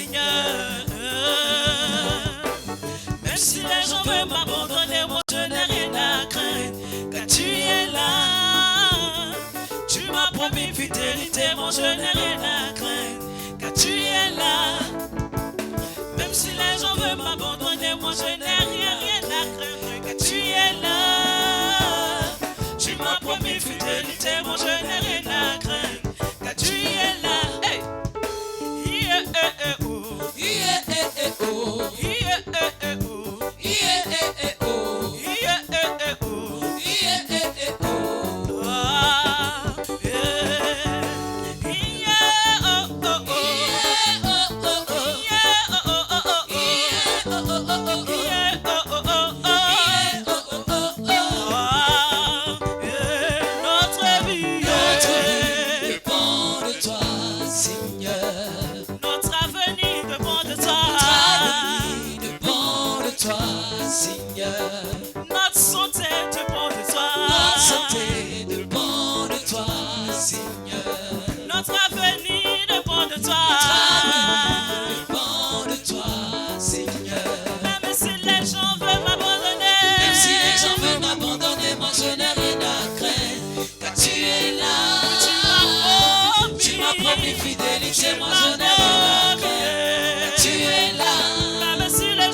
Seigneur. Même si les gens veulent m'abandonner, moi je n'ai rien à craindre, car tu es là. Tu m'as promis fidélité, moi je n'ai rien à craindre, car tu es là. Même si les gens veulent m'abandonner, moi je n'ai rien à craindre, car tu es là. Tu m'as promis fidélité, moi je n'ai rien à craindre, car tu es là. Hey. Yeah, oh. Yeah, oh. Yeah, oh. Yeah, oh. Yeah, oh. Yeah, oh. Ah, yeah. Yeah, oh, oh, oh. Yeah, oh, oh, oh. Yeah, oh, oh, oh, oh. Yeah, oh, oh, oh, oh. Yeah, oh, oh, oh, oh. Yeah, oh, oh, oh, oh. Ah, yeah. Notre vie dépend de toi, Seigneur. Notre avenir dépend de toi. Dépend de toi, Seigneur. Notre santé dépend de toi. Notre santé dépend de toi, Seigneur. Notre avenir dépend de toi. Dépend de toi, Seigneur. Même si les gens veulent m'abandonner. Même si les gens veulent m'abandonner, moi je n'ai rien à craindre, car tu es là. Tu m'as promis fidélité, moi je n'ai rien à craindre, car tu es là. Même si les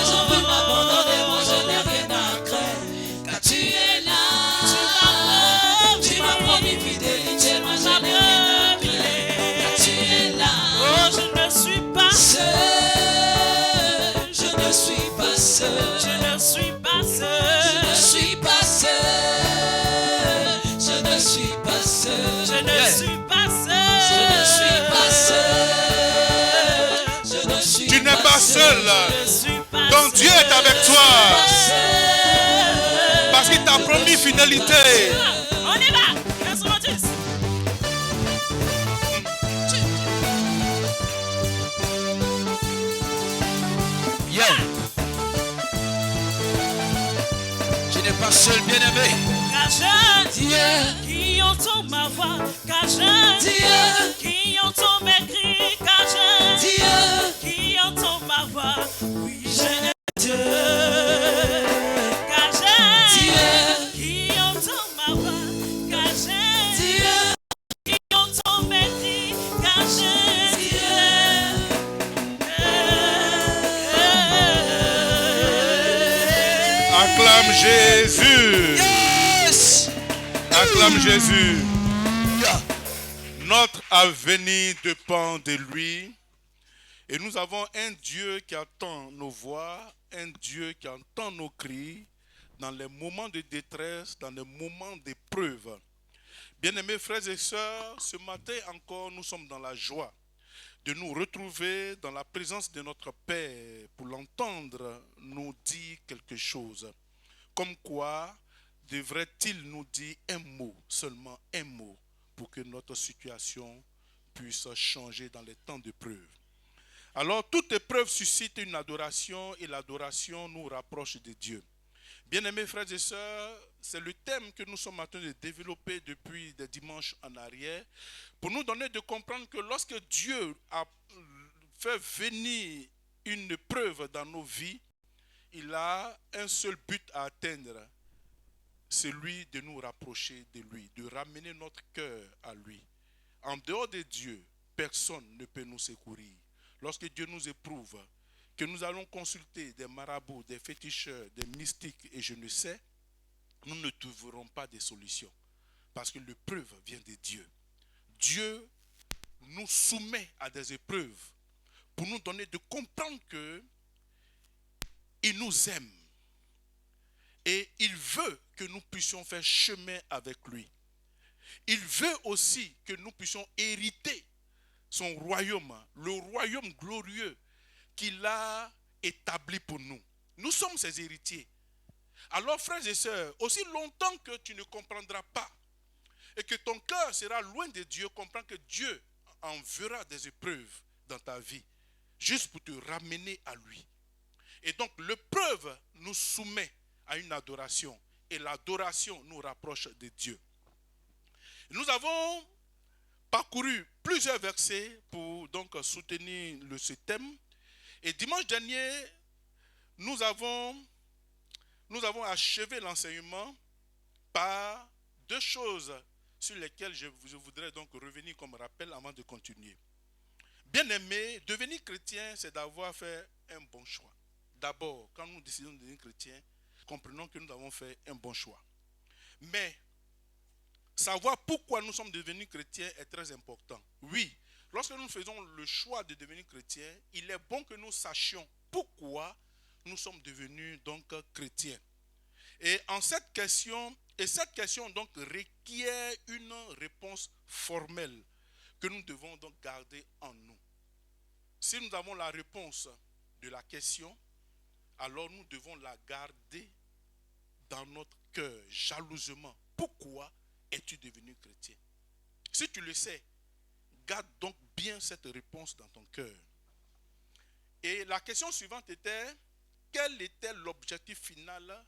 gens veulent m'abandonner, moi je n'ai rien à craindre, car tu es là. Tu m'as promis fidélité, moi je n'ai rien à craindre, car tu es là. Oh, je ne suis pas seul, je ne suis pas seul, je ne suis pas seul, je ne suis pas seul, je ne suis pas seul, je ne suis pas seul, je ne suis pas seul, je ne suis Tu n'es pas seul. Ton Dieu est avec toi. Parce qu'il t'a promis fidélité. On y va. Verset 10. Yeah. Tu n'es pas seul, bien-aimé. Car je Dieu qui entend ma voix, car je Dieu qui entend mes cris, car je Dieu qui entend ma voix, oui j'ai Dieu. Car je Dieu qui entend ma voix, car je Dieu qui entend mes cris, car je Dieu. Acclame Jésus. Yes. Acclame Jésus. Notre avenir dépend de lui. Et nous avons un Dieu qui entend nos voix, un Dieu qui entend nos cris dans les moments de détresse, dans les moments d'épreuve. Bien-aimés frères et sœurs, ce matin encore, nous sommes dans la joie de nous retrouver dans la présence de notre Père pour l'entendre nous dire quelque chose. Comme quoi devrait-il nous dire un mot, seulement un mot, pour que notre situation puisse changer dans les temps d'épreuve. Alors, toute épreuve suscite une adoration et l'adoration nous rapproche de Dieu. Bien-aimés frères et sœurs, c'est le thème que nous sommes en train de développer depuis des dimanches en arrière pour nous donner de comprendre que lorsque Dieu a fait venir une épreuve dans nos vies, il a un seul but à atteindre, celui de nous rapprocher de lui, de ramener notre cœur à lui. En dehors de Dieu, personne ne peut nous secourir. Lorsque Dieu nous éprouve, que nous allons consulter des marabouts, des féticheurs, des mystiques et je ne sais, nous ne trouverons pas de solution. Parce que l'épreuve vient de Dieu. Dieu nous soumet à des épreuves pour nous donner de comprendre que il nous aime. Et il veut que nous puissions faire chemin avec lui. Il veut aussi que nous puissions hériter son royaume, le royaume glorieux qu'il a établi pour nous. Nous sommes ses héritiers. Alors frères et sœurs, aussi longtemps que tu ne comprendras pas et que ton cœur sera loin de Dieu, comprends que Dieu enverra des épreuves dans ta vie, juste pour te ramener à lui. Et donc l'épreuve nous soumet à une adoration et l'adoration nous rapproche de Dieu. Nous avons parcouru plusieurs versets pour donc soutenir ce thème. Et dimanche dernier, nous avons achevé l'enseignement par deux choses sur lesquelles je voudrais donc revenir comme rappel avant de continuer. Bien-aimé, devenir chrétien, c'est d'avoir fait un bon choix. D'abord, quand nous décidons de devenir chrétien, comprenons que nous avons fait un bon choix. Mais savoir pourquoi nous sommes devenus chrétiens est très important. Oui, lorsque nous faisons le choix de devenir chrétiens, il est bon que nous sachions pourquoi nous sommes devenus donc chrétiens. Et cette question donc requiert une réponse formelle que nous devons donc garder en nous. Si nous avons la réponse de la question, alors nous devons la garder dans notre cœur, jalousement. Pourquoi es-tu devenu chrétien? Si tu le sais, garde donc bien cette réponse dans ton cœur. Et la question suivante était, quel était l'objectif final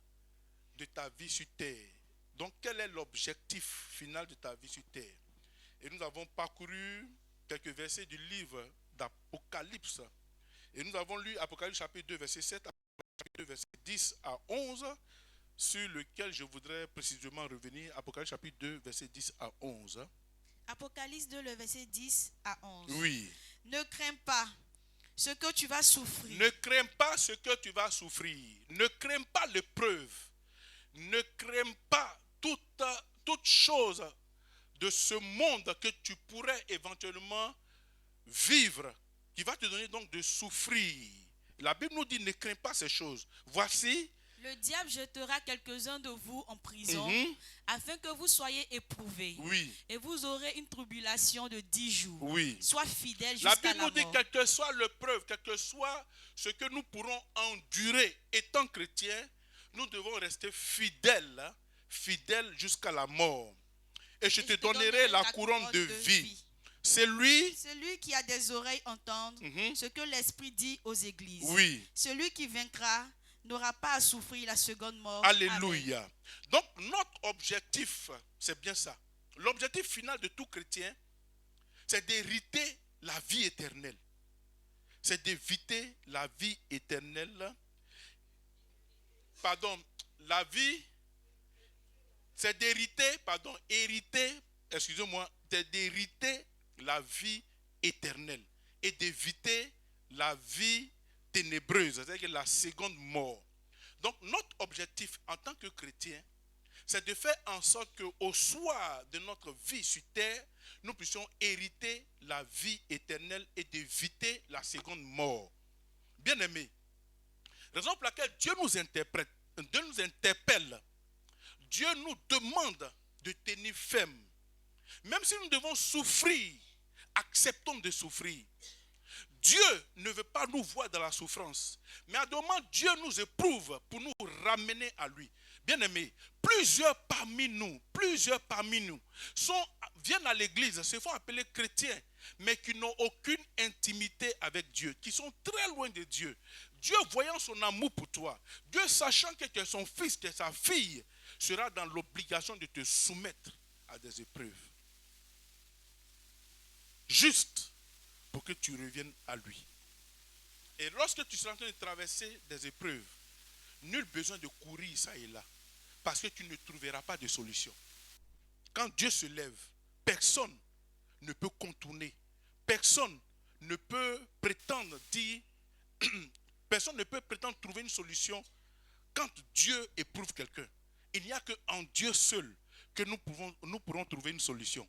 de ta vie sur terre? Donc, quel est l'objectif final de ta vie sur terre? Et nous avons parcouru quelques versets du livre d'Apocalypse. Et nous avons lu Apocalypse chapitre 2, verset 7, chapitre 2, verset 10 à 11, sur lequel je voudrais précisément revenir. Apocalypse chapitre 2, verset 10 à 11. Apocalypse 2, le verset 10 à 11. Oui. Ne crains pas ce que tu vas souffrir. Ne crains pas ce que tu vas souffrir. Ne crains pas l'épreuve. Ne crains pas toute chose de ce monde que tu pourrais éventuellement vivre, qui va te donner donc de souffrir. La Bible nous dit, ne crains pas ces choses. Voici. Le diable jettera quelques-uns de vous en prison, afin que vous soyez éprouvés. Oui. Et vous aurez une tribulation de 10 jours. Oui. Sois fidèle jusqu'à la mort. La Bible nous dit, quelle que soit l'épreuve, quel que soit ce que nous pourrons endurer étant chrétiens, nous devons rester fidèles jusqu'à la mort. Et je te donnerai la couronne de vie. Celui qui a des oreilles entendre ce que l'Esprit dit aux églises. Oui. Celui qui vaincra n'aura pas à souffrir la seconde mort. Alléluia. Amen. Donc notre objectif, c'est bien ça. L'objectif final de tout chrétien, c'est d'hériter la vie éternelle. C'est d'éviter la vie éternelle. Pardon, la vie, c'est d'hériter, c'est d'hériter la vie éternelle et d'éviter la vie ténébreuse, c'est-à-dire la seconde mort. Donc notre objectif en tant que chrétien, c'est de faire en sorte qu'au soir de notre vie sur terre, nous puissions hériter la vie éternelle et d'éviter la seconde mort. Bien-aimés, raison pour laquelle Dieu nous interpelle, Dieu nous demande de tenir ferme. Même si nous devons souffrir, acceptons de souffrir. Dieu ne veut pas nous voir dans la souffrance. Mais à un moment, Dieu nous éprouve pour nous ramener à lui. Bien-aimés, plusieurs parmi nous viennent à l'église, se font appeler chrétiens, mais qui n'ont aucune intimité avec Dieu, qui sont très loin de Dieu. Dieu voyant son amour pour toi, Dieu sachant que tu es son fils, que sa fille, sera dans l'obligation de te soumettre à des épreuves. Juste pour que tu reviennes à lui. Et lorsque tu seras en train de traverser des épreuves, nul besoin de courir ça et là, parce que tu ne trouveras pas de solution. Quand Dieu se lève, personne ne peut contourner, personne ne peut prétendre trouver une solution quand Dieu éprouve quelqu'un. Il n'y a qu'en Dieu seul que nous pourrons trouver une solution.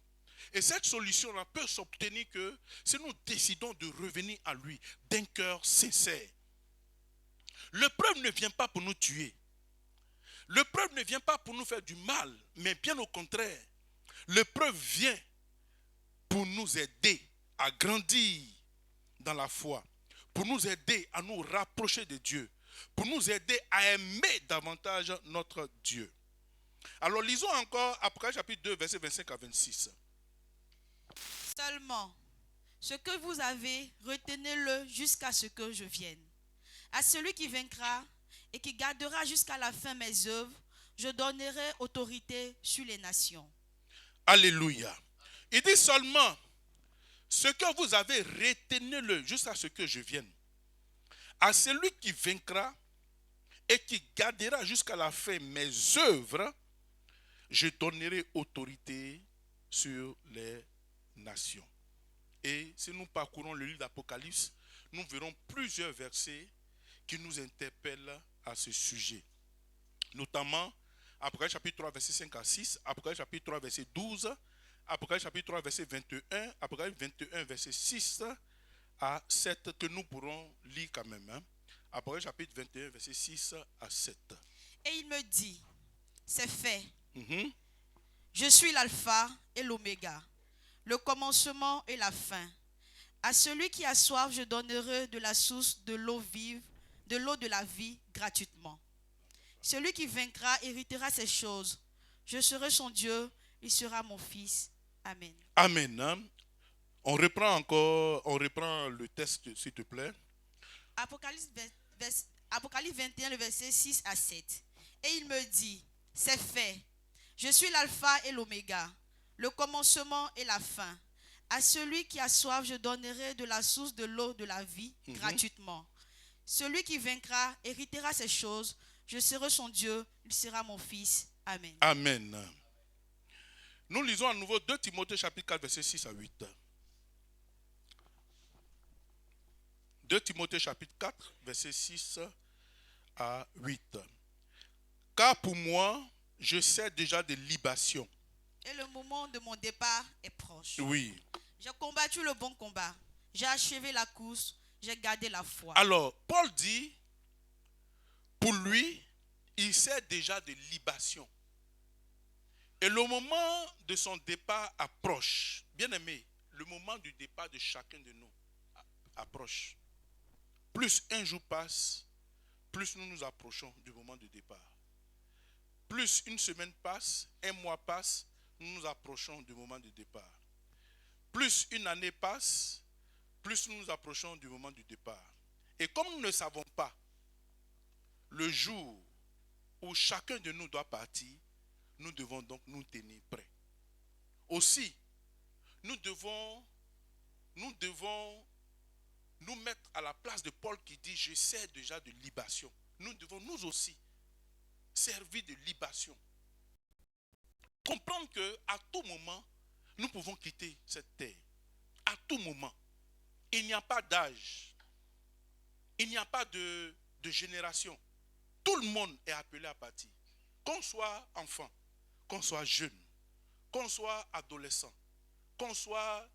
Et cette solution-là peut s'obtenir que si nous décidons de revenir à lui d'un cœur sincère. L'épreuve ne vient pas pour nous tuer. L'épreuve ne vient pas pour nous faire du mal, mais bien au contraire. L'épreuve vient pour nous aider à grandir dans la foi, pour nous aider à nous rapprocher de Dieu, pour nous aider à aimer davantage notre Dieu. Alors lisons encore Apocalypse chapitre 2, versets 25 à 26. Seulement, ce que vous avez, retenez-le jusqu'à ce que je vienne. À celui qui vaincra et qui gardera jusqu'à la fin mes œuvres, je donnerai autorité sur les nations. Alléluia. Il dit seulement, ce que vous avez, retenez-le jusqu'à ce que je vienne. À celui qui vaincra et qui gardera jusqu'à la fin mes œuvres, je donnerai autorité sur les nations. Et si nous parcourons le livre d'Apocalypse, nous verrons plusieurs versets qui nous interpellent à ce sujet. Notamment, Apocalypse chapitre 3, verset 5 à 6, Apocalypse chapitre 3, verset 12, Apocalypse chapitre 3, verset 21, Apocalypse 21, verset 6 à 7, que nous pourrons lire quand même. Apocalypse chapitre 21, verset 6 à 7. Et il me dit, c'est fait. Je suis l'alpha et l'oméga, le commencement et la fin. À celui qui a soif, je donnerai de la source de l'eau vive, de l'eau de la vie gratuitement. Celui qui vaincra héritera ces choses. Je serai son Dieu, il sera mon fils. Amen. Amen. On reprend le texte, s'il te plaît. Apocalypse 21, le verset 6 à 7. Et il me dit, c'est fait. Je suis l'alpha et l'oméga, le commencement et la fin. À celui qui a soif, je donnerai de la source de l'eau de la vie gratuitement. Celui qui vaincra héritera ces choses. Je serai son Dieu, il sera mon fils. Amen. Amen. Nous lisons à nouveau 2 Timothée chapitre 4, verset 6 à 8. 2 Timothée chapitre 4, verset 6 à 8. Car pour moi, je sais déjà des libations. Et le moment de mon départ est proche. Oui. J'ai combattu le bon combat. J'ai achevé la course. J'ai gardé la foi. Alors, Paul dit, pour lui, il sait déjà des libations. Et le moment de son départ approche. Bien aimé, le moment du départ de chacun de nous approche. Plus un jour passe, plus nous nous approchons du moment du départ. Plus une semaine passe, un mois passe, nous nous approchons du moment du départ. Plus une année passe, plus nous nous approchons du moment du départ. Et comme nous ne savons pas le jour où chacun de nous doit partir, nous devons donc nous tenir prêts. Aussi, nous devons nous mettre à la place de Paul qui dit, je sais déjà de libation. Nous devons nous aussi servir de libation. Comprendre qu'à tout moment, nous pouvons quitter cette terre. À tout moment. Il n'y a pas d'âge. Il n'y a pas de génération. Tout le monde est appelé à partir. Qu'on soit enfant, qu'on soit jeune, qu'on soit adolescent, qu'on soit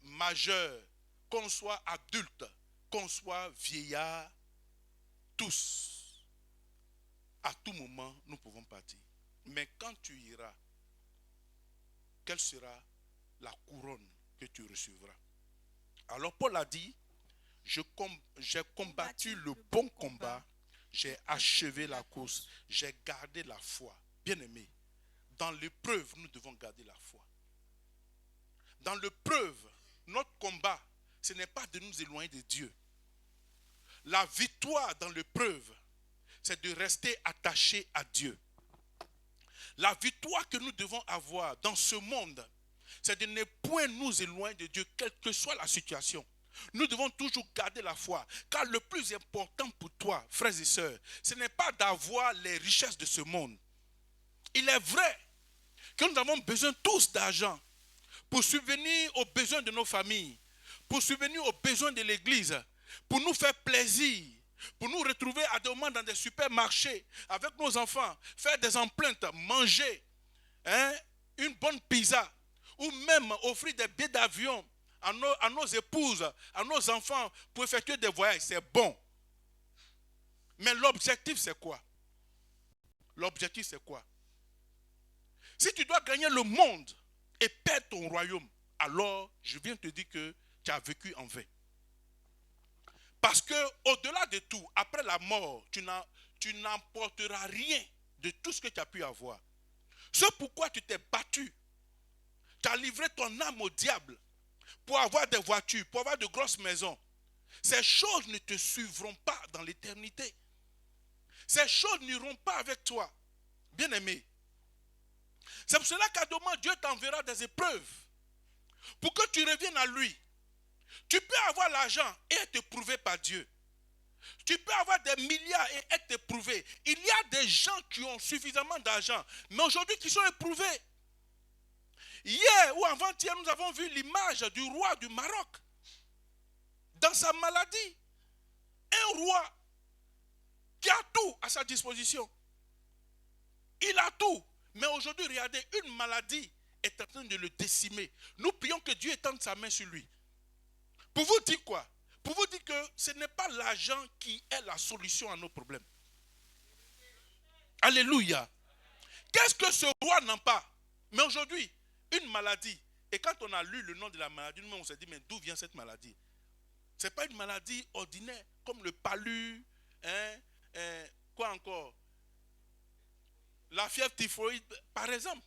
majeur, qu'on soit adulte, qu'on soit vieillard, tous, à tout moment, nous pouvons partir. Mais quand tu iras, quelle sera la couronne que tu recevras? Alors Paul a dit, j'ai combattu le bon combat, j'ai achevé la course, j'ai gardé la foi. Bien-aimé, dans l'épreuve, nous devons garder la foi. Dans l'épreuve, notre combat, ce n'est pas de nous éloigner de Dieu. La victoire dans l'épreuve, c'est de rester attaché à Dieu. La victoire que nous devons avoir dans ce monde, c'est de ne point nous éloigner de Dieu, quelle que soit la situation. Nous devons toujours garder la foi. Car le plus important pour toi, frères et sœurs, ce n'est pas d'avoir les richesses de ce monde. Il est vrai que nous avons besoin tous d'argent pour subvenir aux besoins de nos familles, pour subvenir aux besoins de l'église, pour nous faire plaisir, pour nous retrouver à des moments dans des supermarchés avec nos enfants, faire des empreintes, manger une bonne pizza, ou même offrir des billets d'avion à nos épouses, à nos enfants pour effectuer des voyages. C'est bon. Mais l'objectif, c'est quoi? L'objectif, c'est quoi? Si tu dois gagner le monde et perdre ton royaume, alors je viens te dire que tu as vécu en vain. Parce que au-delà de tout, après la mort, tu n'emporteras rien de tout ce que tu as pu avoir. C'est pourquoi tu t'es battu. Tu as livré ton âme au diable pour avoir des voitures, pour avoir de grosses maisons. Ces choses ne te suivront pas dans l'éternité. Ces choses n'iront pas avec toi. Bien-aimé, C'est pour cela qu'à demain, Dieu t'enverra des épreuves pour que tu reviennes à lui. Tu peux avoir l'argent et être éprouvé par Dieu. Tu peux avoir des milliards et être éprouvé. Il y a des gens qui ont suffisamment d'argent, mais aujourd'hui qui sont éprouvés. Hier ou avant-hier, nous avons vu l'image du roi du Maroc. Dans sa maladie, un roi qui a tout à sa disposition. Il a tout. Mais aujourd'hui, regardez, une maladie est en train de le décimer. Nous prions que Dieu étende sa main sur lui. Pour vous dire quoi? Pour vous dire que ce n'est pas l'argent qui est la solution à nos problèmes. Alléluia. Qu'est-ce que ce roi n'a pas? Mais aujourd'hui, une maladie. Et quand on a lu le nom de la maladie, nous on s'est dit, mais d'où vient cette maladie? Ce n'est pas une maladie ordinaire, comme le palu, quoi encore? La fièvre typhoïde, par exemple.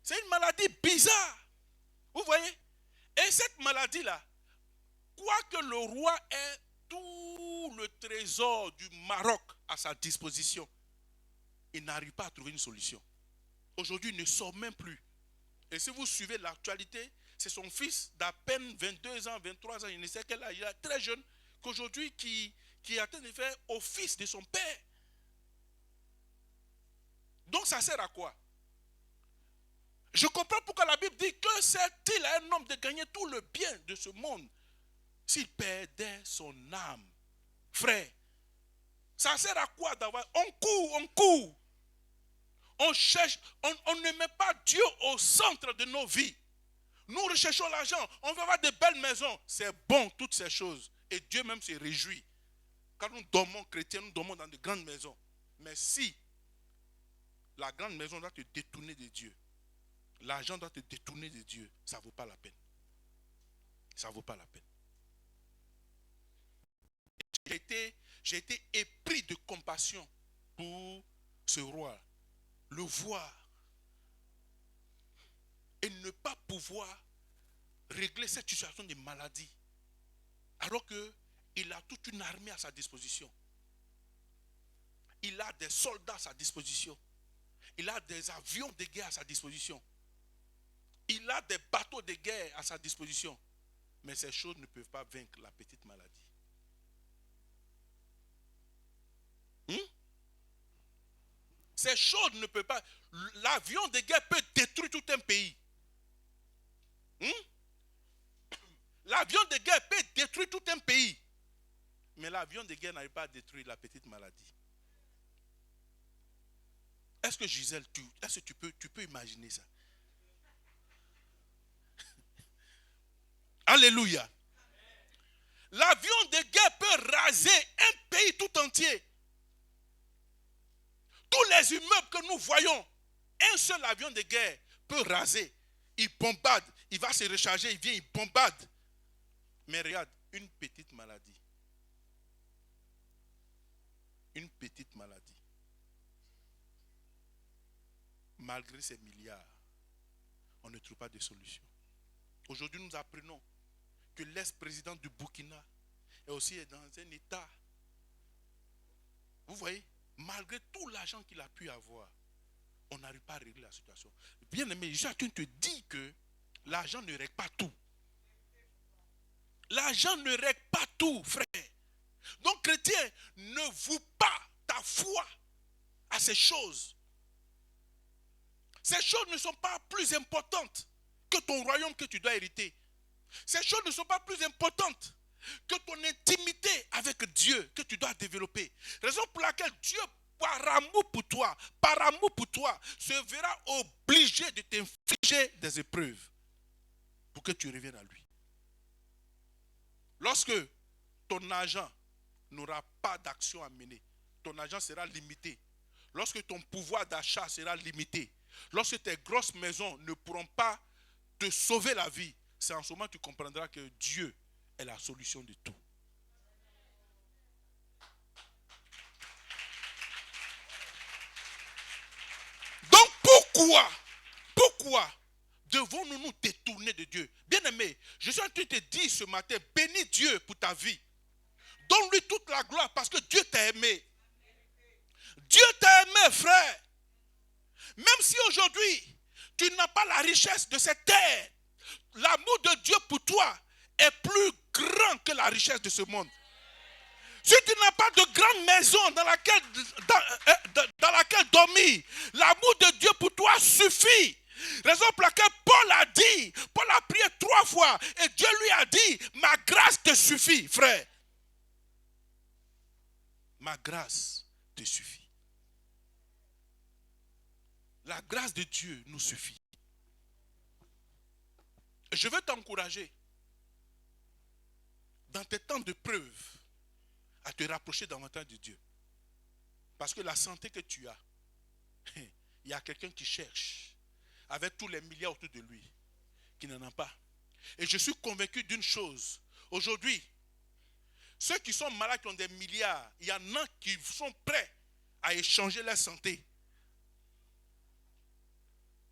C'est une maladie bizarre. Vous voyez? Et cette maladie-là, quoique le roi ait tout le trésor du Maroc à sa disposition, il n'arrive pas à trouver une solution. Aujourd'hui, il ne sort même plus. Et si vous suivez l'actualité, c'est son fils d'à peine 22 ans, 23 ans, il ne sait quel âge, il est très jeune, qu'aujourd'hui qui est en train de faire office de son père. Donc ça sert à quoi? Je comprends pourquoi la Bible dit que sert-il à un homme de gagner tout le bien de ce monde s'il perdait son âme? Frère, ça sert à quoi d'avoir... On court. On cherche, on ne met pas Dieu au centre de nos vies. Nous recherchons l'argent, on veut avoir de belles maisons. C'est bon, toutes ces choses. Et Dieu même se réjouit. Quand nous dormons chrétiens, nous dormons dans de grandes maisons. Mais si la grande maison doit te détourner de Dieu, l'argent doit te détourner de Dieu, ça ne vaut pas la peine. Ça ne vaut pas la peine. J'ai été épris de compassion pour ce roi. Le voir et ne pas pouvoir régler cette situation de maladie, alors qu'il a toute une armée à sa disposition. Il a des soldats à sa disposition. Il a des avions de guerre à sa disposition. Il a des bateaux de guerre à sa disposition. Mais ces choses ne peuvent pas vaincre la petite maladie. Ces choses ne peuvent pas... L'avion de guerre peut détruire tout un pays. L'avion de guerre peut détruire tout un pays. Mais l'avion de guerre n'arrive pas à détruire la petite maladie. Est-ce que Gisèle, est-ce que tu peux imaginer ça? Alléluia. L'avion de guerre peut raser un pays tout entier. Tous les immeubles que nous voyons, un seul avion de guerre peut raser. Il bombarde, il va se recharger, il vient, il bombarde. Mais regarde, une petite maladie. Une petite maladie. Malgré ces milliards, on ne trouve pas de solution. Aujourd'hui, nous apprenons que l'ex-président du Burkina est aussi dans un état. Vous voyez, malgré tout l'argent qu'il a pu avoir, on n'arrive pas à régler la situation. Bien aimé, chacun te dit que l'argent ne règle pas tout. L'argent ne règle pas tout, frère. Donc, chrétien, ne voue pas ta foi à ces choses. Ces choses ne sont pas plus importantes que ton royaume que tu dois hériter. Ces choses ne sont pas plus importantes que ton intimité avec Dieu que tu dois développer. Raison pour laquelle Dieu, par amour pour toi, se verra obligé de t'infliger des épreuves pour que tu reviennes à lui. Lorsque ton argent n'aura pas d'action à mener, ton argent sera limité. Lorsque ton pouvoir d'achat sera limité, lorsque tes grosses maisons ne pourront pas te sauver la vie, c'est en ce moment que tu comprendras que Dieu est la solution de tout. Donc pourquoi devons-nous nous détourner de Dieu? Bien-aimé, je suis en train de te dire ce matin, bénis Dieu pour ta vie. Donne-lui toute la gloire parce que Dieu t'a aimé. Dieu t'a aimé, frère. Même si aujourd'hui, tu n'as pas la richesse de cette terre, l'amour de Dieu pour toi est plus grand que la richesse de ce monde. Si tu n'as pas de grande maison dans laquelle dormir, l'amour de Dieu pour toi suffit. Raison pour laquelle Paul a prié 3 fois et Dieu lui a dit, ma grâce te suffit, frère. Ma grâce te suffit. La grâce de Dieu nous suffit. Je veux t'encourager dans tes temps de preuve à te rapprocher davantage de Dieu. Parce que la santé que tu as, il y a quelqu'un qui cherche avec tous les milliards autour de lui qui n'en a pas. Et je suis convaincu d'une chose. Aujourd'hui, ceux qui sont malades, qui ont des milliards, il y en a qui sont prêts à échanger leur santé.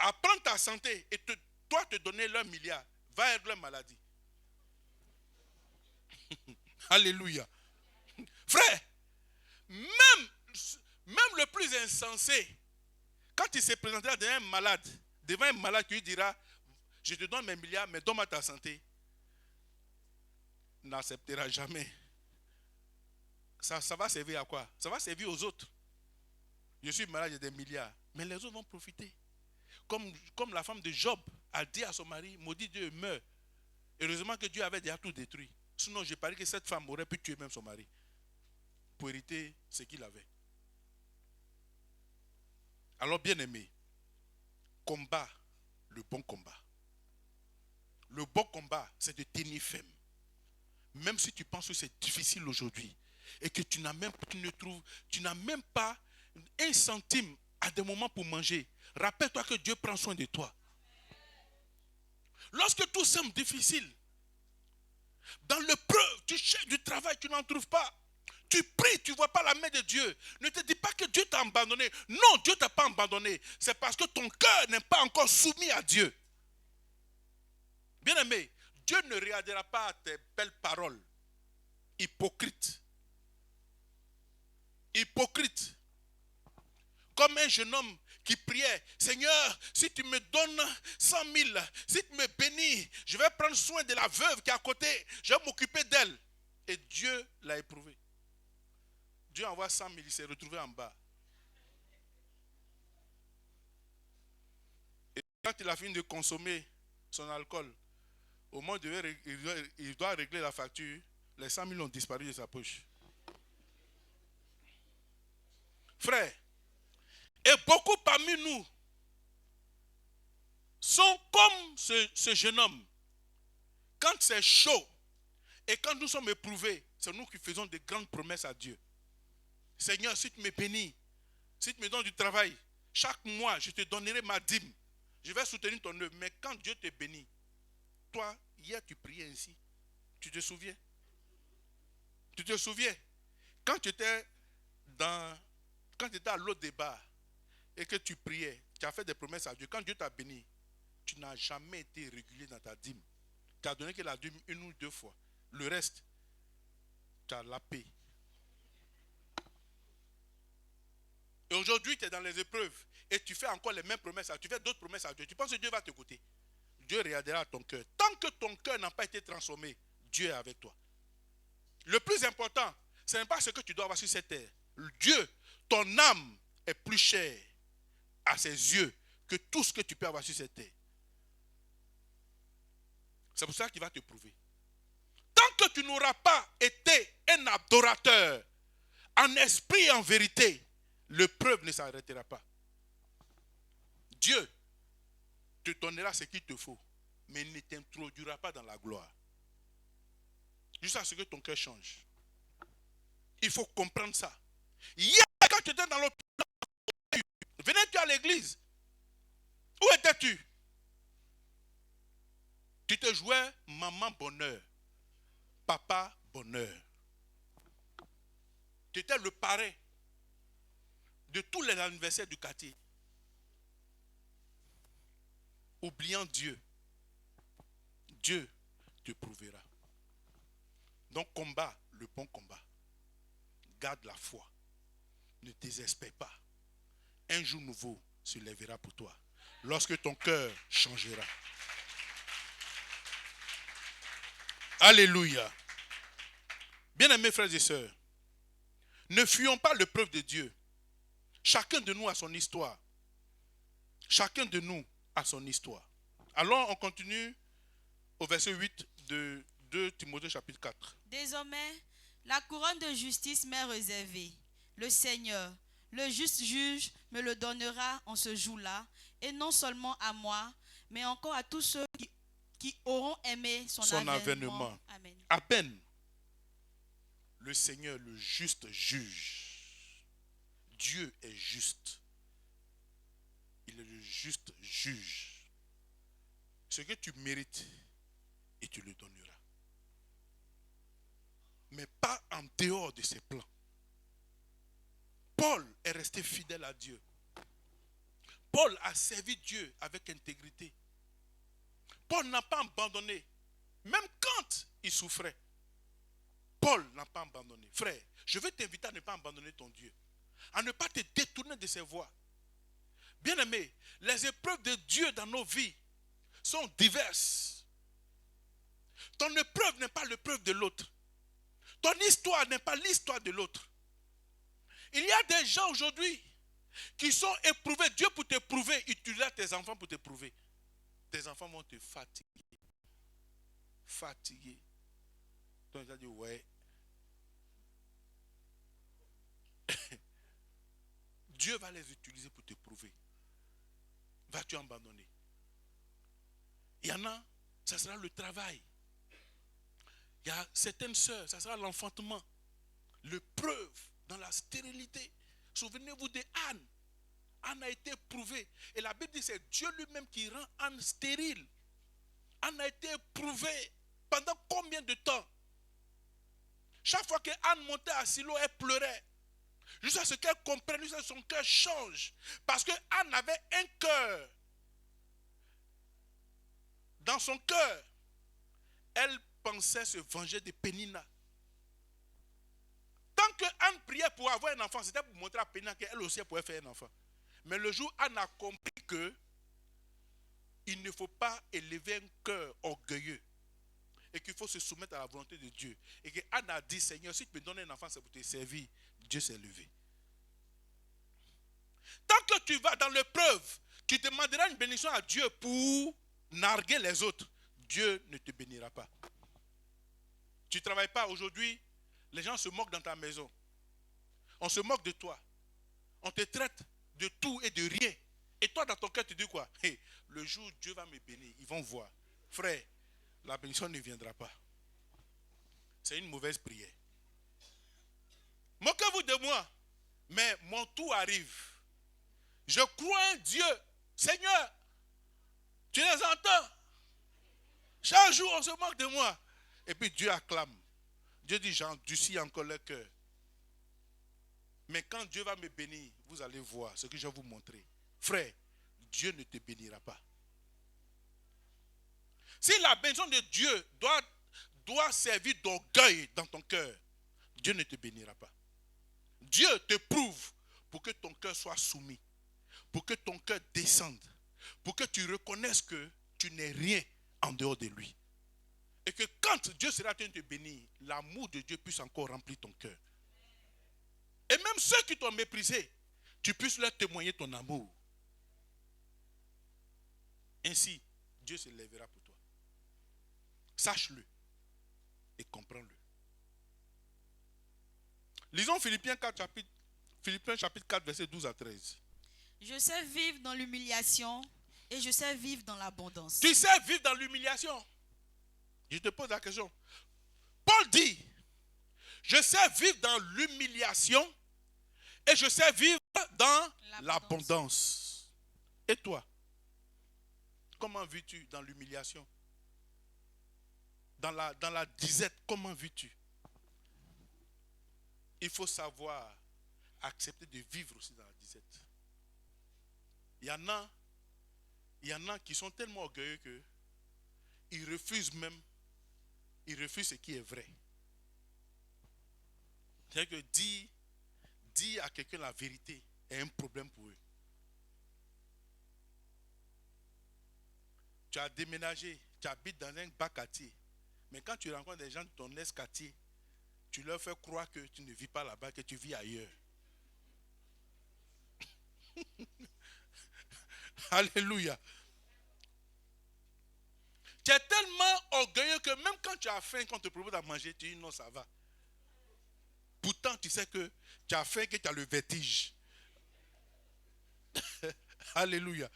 À prendre ta santé et toi te donner leur milliard, va être leur maladie. Alléluia. Frère, même le plus insensé, quand il se présentera devant un malade qui lui dira, je te donne mes milliards, mais donne-moi ta santé, n'acceptera jamais. Ça va servir à quoi? Ça va servir aux autres. Je suis malade, j'ai des milliards, mais les autres vont profiter. Comme la femme de Job a dit à son mari, maudit Dieu, meurt. Heureusement que Dieu avait déjà tout détruit. Sinon, je parie que cette femme aurait pu tuer même son mari pour hériter ce qu'il avait. Alors, bien-aimé, combat le bon combat. Le bon combat, c'est de tenir ferme. Même si tu penses que c'est difficile aujourd'hui et que tu n'as même pas 1 centime à des moments pour manger, rappelle-toi que Dieu prend soin de toi. Lorsque tout semble difficile, dans l'épreuve, tu cherches du travail, tu n'en trouves pas. Tu pries, tu ne vois pas la main de Dieu. Ne te dis pas que Dieu t'a abandonné. Non, Dieu ne t'a pas abandonné. C'est parce que ton cœur n'est pas encore soumis à Dieu. Bien-aimé, Dieu ne regardera pas à tes belles paroles. Hypocrite. Hypocrite. Comme un jeune homme qui priait, Seigneur, si tu me donnes 100 000, si tu me bénis, je vais prendre soin de la veuve qui est à côté, je vais m'occuper d'elle. Et Dieu l'a éprouvé. Dieu envoie 100 000, il s'est retrouvé en bas. Et quand il a fini de consommer son alcool, au moment où il doit régler la facture, les 100 000 ont disparu de sa poche. Frère, et beaucoup parmi nous sont comme ce jeune homme. Quand c'est chaud et quand nous sommes éprouvés, c'est nous qui faisons de grandes promesses à Dieu. Seigneur, si tu me bénis, si tu me donnes du travail, chaque mois, je te donnerai ma dîme. Je vais soutenir ton œuvre. Mais quand Dieu te bénit, toi, hier, tu priais ainsi. Tu te souviens? Tu te souviens? Quand tu étais à l'autre débat et que tu priais, tu as fait des promesses à Dieu. Quand Dieu t'a béni, tu n'as jamais été régulier dans ta dîme. Tu as donné que la dîme 1 ou 2 fois. Le reste, tu as la paix. Et aujourd'hui, tu es dans les épreuves et tu fais encore les mêmes promesses. Tu fais d'autres promesses à Dieu. Tu penses que Dieu va t'écouter. Dieu regardera ton cœur. Tant que ton cœur n'a pas été transformé, Dieu est avec toi. Le plus important, ce n'est pas ce que tu dois avoir sur cette terre. Dieu, ton âme est plus chère à ses yeux que tout ce que tu peux avoir sur cette terre. C'est pour ça qu'il va te prouver. Tant que tu n'auras pas été un adorateur en esprit et en vérité, l'épreuve ne s'arrêtera pas. Dieu te donnera ce qu'il te faut, mais il ne t'introduira pas dans la gloire. Jusqu'à ce que ton cœur change. Il faut comprendre ça. Hier, quand tu étais dans l'hôpital, venais-tu à l'église? Où étais-tu? Tu te jouais maman bonheur, papa bonheur. Tu étais le parrain de tous les anniversaires du quartier. Oubliant Dieu, Dieu te prouvera. Donc combat le bon combat. Garde la foi. Ne désespère pas. Un jour nouveau se lèvera pour toi. lorsque ton cœur changera. Alléluia. Bien-aimés frères et sœurs, ne fuyons pas l'épreuve de Dieu. Chacun de nous a son histoire. Chacun de nous a son histoire. Alors on continue au verset 8 de 2 Timothée chapitre 4. Désormais, la couronne de justice m'est réservée. Le Seigneur, le juste juge, me le donnera en ce jour-là, et non seulement à moi, mais encore à tous ceux qui auront aimé son avènement. Amen. À peine le Seigneur, le juste juge. Dieu est juste. Il est le juste juge. Ce que tu mérites, et tu le donneras. Mais pas en dehors de ses plans. Paul est resté fidèle à Dieu. Paul a servi Dieu avec intégrité. Paul n'a pas abandonné. Même quand il souffrait. Paul n'a pas abandonné. Frère, je veux t'inviter à ne pas abandonner ton Dieu. À ne pas te détourner de ses voies. Bien-aimé, les épreuves de Dieu dans nos vies sont diverses. Ton épreuve n'est pas l'épreuve de l'autre. Ton histoire n'est pas l'histoire de l'autre. Il y a des gens aujourd'hui qui sont éprouvés. Dieu pour t'éprouver, utilise tes enfants pour t'éprouver. Tes enfants vont te fatiguer. Fatiguer. Donc il a dit, ouais. Dieu va les utiliser pour t'éprouver. Vas-tu abandonner? Il y en a, ça sera le travail. Il y a certaines sœurs, ça sera l'enfantement. L'épreuve dans la stérilité. Souvenez-vous de Anne. Anne a été éprouvée. Et la Bible dit que c'est Dieu lui-même qui rend Anne stérile. Anne a été éprouvée pendant combien de temps? Chaque fois que Anne montait à Silo, elle pleurait. Jusqu'à ce qu'elle comprenne, jusqu'à ce que son cœur change. Parce que Anne avait un cœur. Dans son cœur, elle pensait se venger de Pénina. Tant que Anne priait pour avoir un enfant, c'était pour montrer à Pénina qu'elle aussi pouvait faire un enfant. Mais le jour où Anne a compris que il ne faut pas élever un cœur orgueilleux et qu'il faut se soumettre à la volonté de Dieu. Et que Anne a dit, Seigneur, si tu me donnes un enfant, c'est pour te servir. Dieu s'est levé. Tant que tu vas dans l'épreuve, tu demanderas une bénédiction à Dieu pour narguer les autres. Dieu ne te bénira pas. Tu ne travailles pas aujourd'hui, les gens se moquent dans ta maison. On se moque de toi. On te traite de tout et de rien. Et toi, dans ton cœur, tu dis quoi? Hey, le jour où Dieu va me bénir, ils vont voir. Frère, la bénédiction ne viendra pas. C'est une mauvaise prière. Moquez-vous de moi. Mais mon tour arrive. Je crois en Dieu. Seigneur, tu les entends? Chaque jour, on se moque de moi. Et puis Dieu acclame. Dieu dit, j'endurcis encore le cœur. Mais quand Dieu va me bénir, vous allez voir ce que je vais vous montrer. Frère, Dieu ne te bénira pas. Si la bénédiction de Dieu doit servir d'orgueil dans ton cœur, Dieu ne te bénira pas. Dieu te prouve pour que ton cœur soit soumis, pour que ton cœur descende, pour que tu reconnaisses que tu n'es rien en dehors de lui. Et que quand Dieu sera en train de te bénir, l'amour de Dieu puisse encore remplir ton cœur. Et même ceux qui t'ont méprisé, tu puisses leur témoigner ton amour. Ainsi, Dieu se lèvera pour toi. Sache-le et comprends-le. Lisons Philippiens chapitre 4, verset 12 à 13. Je sais vivre dans l'humiliation et je sais vivre dans l'abondance. Tu sais vivre dans l'humiliation? Je te pose la question. Paul dit, je sais vivre dans l'humiliation et je sais vivre dans l'abondance. Et toi? Comment vis-tu dans l'humiliation? Dans la disette, comment vis-tu? Il faut savoir accepter de vivre aussi dans la disette. Il y en a qui sont tellement orgueilleux que ils refusent ce qui est vrai. C'est-à-dire que dire à quelqu'un la vérité est un problème pour eux. Tu as déménagé, tu habites dans un bas quartier. Mais quand tu rencontres des gens de ton ex-quartier, tu leur fais croire que tu ne vis pas là-bas, que tu vis ailleurs. Alléluia. Tu es tellement orgueilleux que même quand tu as faim, quand on te propose à manger, tu dis non, ça va. Pourtant, tu sais que tu as faim, que tu as le vertige. Alléluia.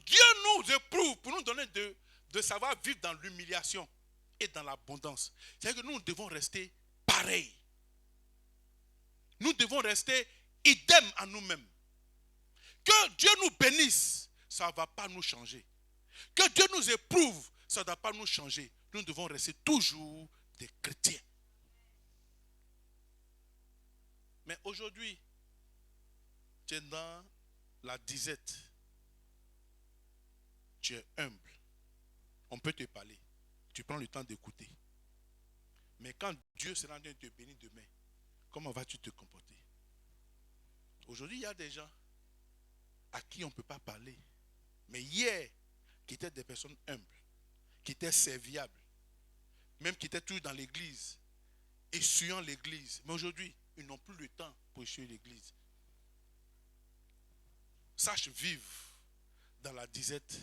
Dieu nous éprouve pour nous donner de savoir vivre dans l'humiliation et dans l'abondance. C'est-à-dire que nous devons rester pareils. Nous devons rester idem à nous-mêmes. Que Dieu nous bénisse, ça ne va pas nous changer. Que Dieu nous éprouve, ça ne va pas nous changer. Nous devons rester toujours des chrétiens. Mais aujourd'hui, tu es dans la disette. Tu es humble. On peut te parler. Tu prends le temps d'écouter. Mais quand Dieu sera en train de te bénir demain, comment vas-tu te comporter? Aujourd'hui, il y a des gens à qui on ne peut pas parler. Mais hier, qui étaient des personnes humbles, qui étaient serviables, même qui étaient toujours dans l'église, essuyant l'église. Mais aujourd'hui, ils n'ont plus le temps pour essuyer l'église. Sache vivre dans la disette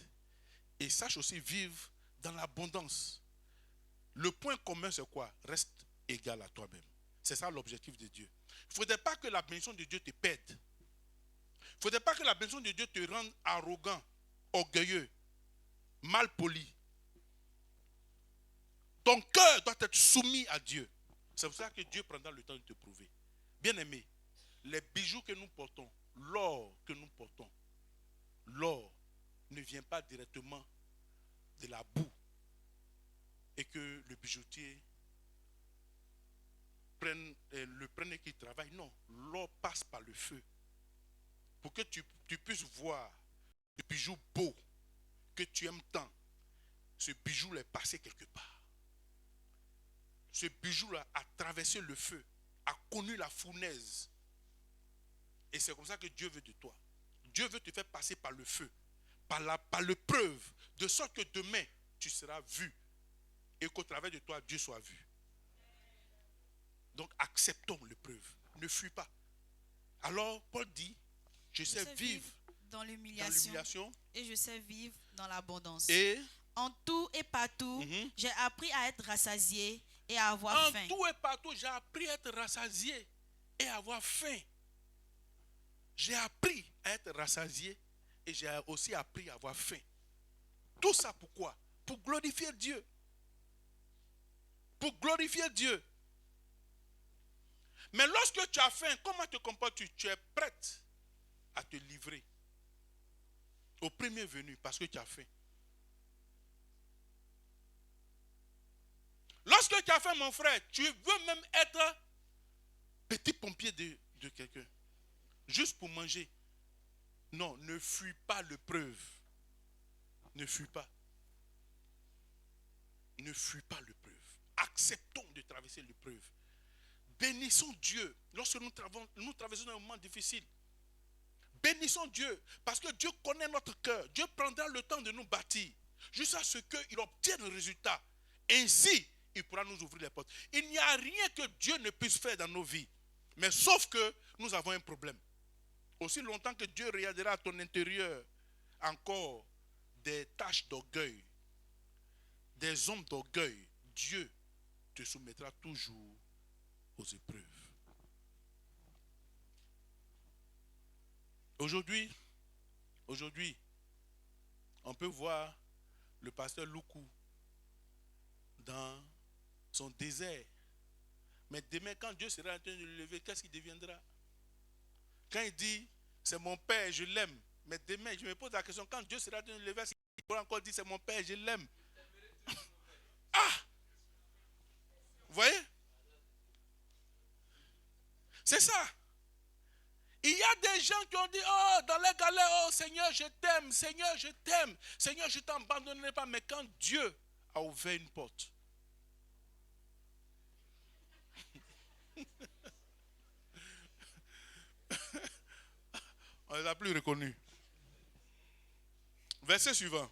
et sache aussi vivre dans l'abondance. Le point commun, c'est quoi? Reste égal à toi-même. C'est ça l'objectif de Dieu. Il ne faudrait pas que la bénédiction de Dieu te pète. Il ne faudrait pas que la bénédiction de Dieu te rende arrogant, orgueilleux, mal poli. Ton cœur doit être soumis à Dieu. C'est pour ça que Dieu prendra le temps de te prouver. Bien-aimé, les bijoux que nous portons, l'or que nous portons, l'or ne vient pas directement de la boue et que le bijoutier le prenne et qu'il travaille. Non, l'or passe par le feu. Pour que tu puisses voir le bijou beau que tu aimes tant, ce bijou est passé quelque part. Ce bijou-là a traversé le feu, a connu la fournaise. Et c'est comme ça que Dieu veut de toi. Dieu veut te faire passer par le feu, par l'épreuve, de sorte que demain, tu seras vu. Et qu'au travers de toi, Dieu soit vu. Donc, acceptons l'épreuve. Ne fuis pas. Alors, Paul dit, je sais vivre dans l'humiliation et je sais vivre dans l'abondance. Et en tout et partout, j'ai appris à être rassasié et à avoir faim. En tout et partout, j'ai appris à être rassasié et à avoir faim. J'ai appris à être rassasié et j'ai aussi appris à avoir faim. Tout ça pourquoi? Pour glorifier Dieu. Pour glorifier Dieu. Mais lorsque tu as faim, comment te comportes-tu? Tu es prête à te livrer au premier venu parce que tu as faim. Lorsque tu as faim, mon frère, tu veux même être petit pompier de quelqu'un. Juste pour manger. Non, ne fuis pas l'épreuve. Ne fuis pas. Ne fuis pas l'épreuve. Acceptons de traverser l'épreuve. Bénissons Dieu lorsque nous traversons un moment difficile. Bénissons Dieu parce que Dieu connaît notre cœur. Dieu prendra le temps de nous bâtir jusqu'à ce qu'il obtienne le résultat. Ainsi, il pourra nous ouvrir les portes. Il n'y a rien que Dieu ne puisse faire dans nos vies. Mais sauf que nous avons un problème. Aussi longtemps que Dieu regardera à ton intérieur encore des taches d'orgueil, des hommes d'orgueil, Dieu te soumettra toujours aux épreuves. Aujourd'hui, on peut voir le pasteur Loukou dans son désert. Mais demain, quand Dieu sera en train de le lever, qu'est-ce qu'il deviendra? Quand il dit, c'est mon père, je l'aime. Mais demain, je me pose la question, quand Dieu sera en train de le lever, il pourra encore dire, c'est mon père, je l'aime. Ah! Vous voyez? C'est ça. Il y a des gens qui ont dit, oh, dans les galères, oh Seigneur, je t'aime, Seigneur, je t'aime, Seigneur, je ne t'abandonnerai pas. Mais quand Dieu a ouvert une porte, on ne les a plus reconnus. Verset suivant.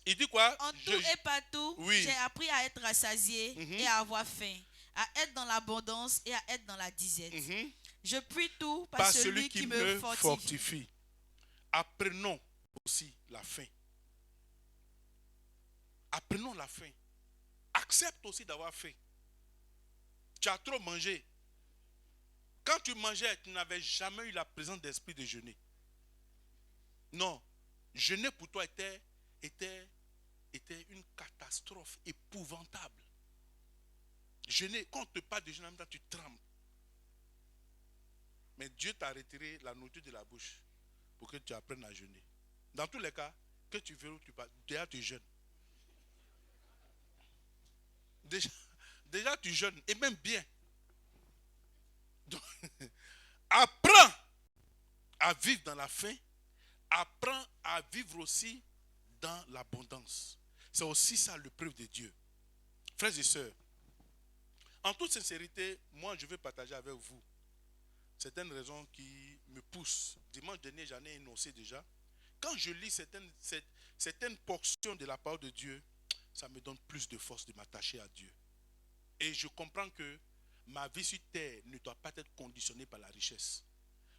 Il dit quoi? En tout et partout, Oui. j'ai appris à être rassasié et à avoir faim, à être dans l'abondance et à être dans la disette. Je puis tout par celui qui me fortifie. Apprenons aussi la faim. Apprenons la faim. Accepte aussi d'avoir faim. Tu as trop mangé. Quand tu mangeais, tu n'avais jamais eu la présence d'esprit de jeûner. Non. Jeûner pour toi était une catastrophe épouvantable. Jeûner, quand on te parle de jeûner, en même temps, tu trembles. Mais Dieu t'a retiré la nourriture de la bouche pour que tu apprennes à jeûner. Dans tous les cas, que tu veux ou tu parles, déjà tu jeûnes. Déjà tu jeûnes, et même bien. Donc, apprends à vivre dans la faim. Apprends à vivre aussi dans l'abondance. C'est aussi ça le preuve de Dieu. Frères et sœurs, en toute sincérité, moi je veux partager avec vous certaines raisons qui me poussent. Dimanche dernier, j'en ai énoncé déjà. Quand je lis certaines portions de la parole de Dieu, ça me donne plus de force de m'attacher à Dieu. Et je comprends que ma vie sur terre ne doit pas être conditionnée par la richesse.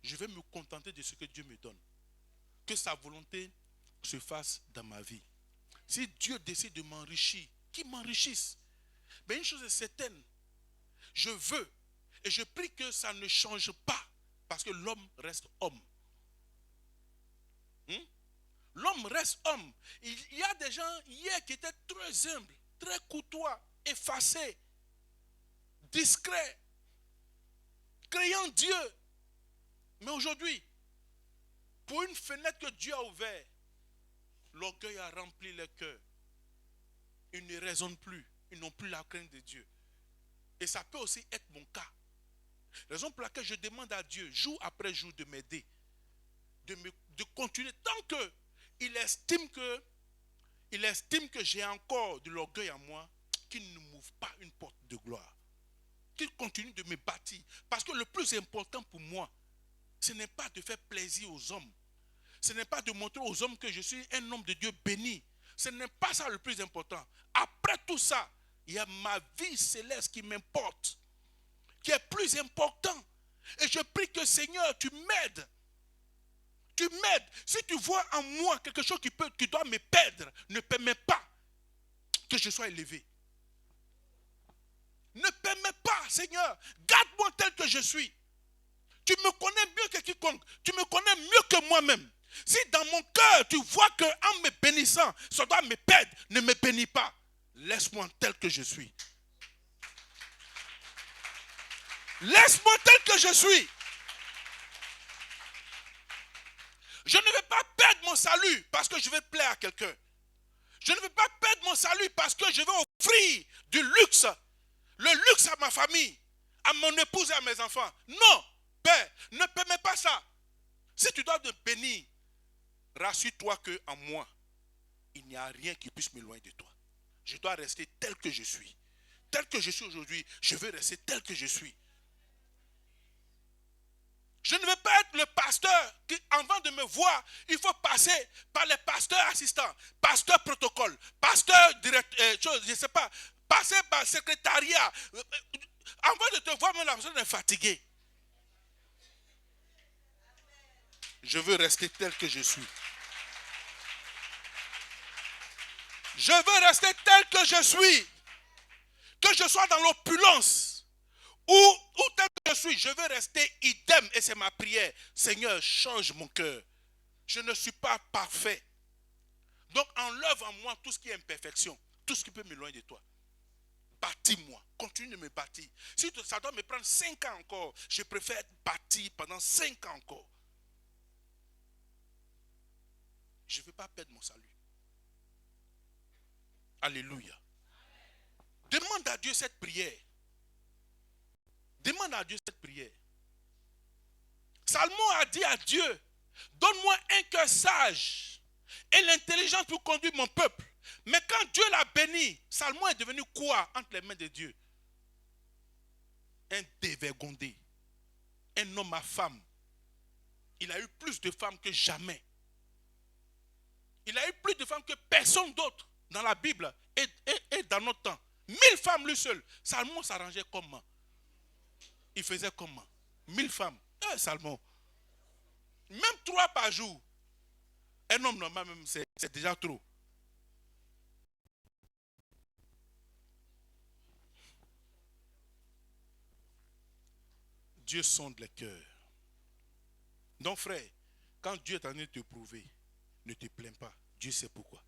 Je vais me contenter de ce que Dieu me donne. Que sa volonté se fasse dans ma vie. Si Dieu décide de m'enrichir, qu'il m'enrichisse. Mais une chose est certaine, je veux et je prie que ça ne change pas parce que l'homme reste homme. L'homme reste homme. Il y a des gens hier qui étaient très humbles, très courtois, effacés, discrets, craignant Dieu. Mais aujourd'hui, pour une fenêtre que Dieu a ouverte, l'orgueil a rempli les cœurs. Ils ne raisonnent plus. Ils n'ont plus la crainte de Dieu. Et ça peut aussi être mon cas. Raison pour laquelle je demande à Dieu, jour après jour, de m'aider. De continuer. Tant qu'il estime que j'ai encore de l'orgueil en moi, qu'il ne m'ouvre pas une porte de gloire. Qu'il continue de me bâtir. Parce que le plus important pour moi, ce n'est pas de faire plaisir aux hommes. Ce n'est pas de montrer aux hommes que je suis un homme de Dieu béni. Ce n'est pas ça le plus important. Après tout ça, il y a ma vie céleste qui m'importe, qui est plus important. Et je prie que Seigneur, tu m'aides. Tu m'aides. Si tu vois en moi quelque chose qui doit me perdre, ne permets pas que je sois élevé. Ne permets pas, Seigneur. Garde-moi tel que je suis. Tu me connais mieux que quiconque. Tu me connais mieux que moi-même. Si dans mon cœur, tu vois qu'en me bénissant, ça doit me perdre, ne me bénis pas. Laisse-moi tel que je suis. Laisse-moi tel que je suis. Je ne vais pas perdre mon salut parce que je vais plaire à quelqu'un. Je ne vais pas perdre mon salut parce que je vais offrir du luxe. Le luxe à ma famille, à mon épouse et à mes enfants. Non, Père, ne permets pas ça. Si tu dois te bénir, rassure-toi qu'en moi, il n'y a rien qui puisse m'éloigner de toi. Je dois rester tel que je suis. Tel que je suis aujourd'hui, je veux rester tel que je suis. Je ne veux pas être le pasteur qui, avant de me voir, il faut passer par les pasteurs assistants, pasteur protocole, pasteur directeur, je ne sais pas, passer par le secrétariat. Avant de te voir, même la personne est fatiguée. Je veux rester tel que je suis. Je veux rester tel que je suis. Que je sois dans l'opulence. Ou tel que je suis, je veux rester idem. Et c'est ma prière. Seigneur, change mon cœur. Je ne suis pas parfait. Donc enlève en moi tout ce qui est imperfection. Tout ce qui peut m'éloigner de toi. Bâtis-moi. Continue de me bâtir. Si ça doit me prendre 5 ans encore, je préfère être bâti pendant 5 ans encore. Je ne veux pas perdre mon salut. Alléluia. Demande à Dieu cette prière. Demande à Dieu cette prière. Salomon a dit à Dieu, donne-moi un cœur sage et l'intelligence pour conduire mon peuple. Mais quand Dieu l'a béni, Salomon est devenu quoi entre les mains de Dieu? Un dévergondé. Un homme à femme. Il a eu plus de femmes que jamais. Il a eu plus de femmes que personne d'autre dans la Bible et dans notre temps. 1000 femmes lui seul. Salomon s'arrangeait comment? Il faisait comment? 1000 femmes. Salomon. Même 3 par jour. Un homme normal, même, c'est déjà trop. Dieu sonde les cœurs. Donc frère, quand Dieu est en train de te prouver, ne te plains pas. Dieu sait pourquoi.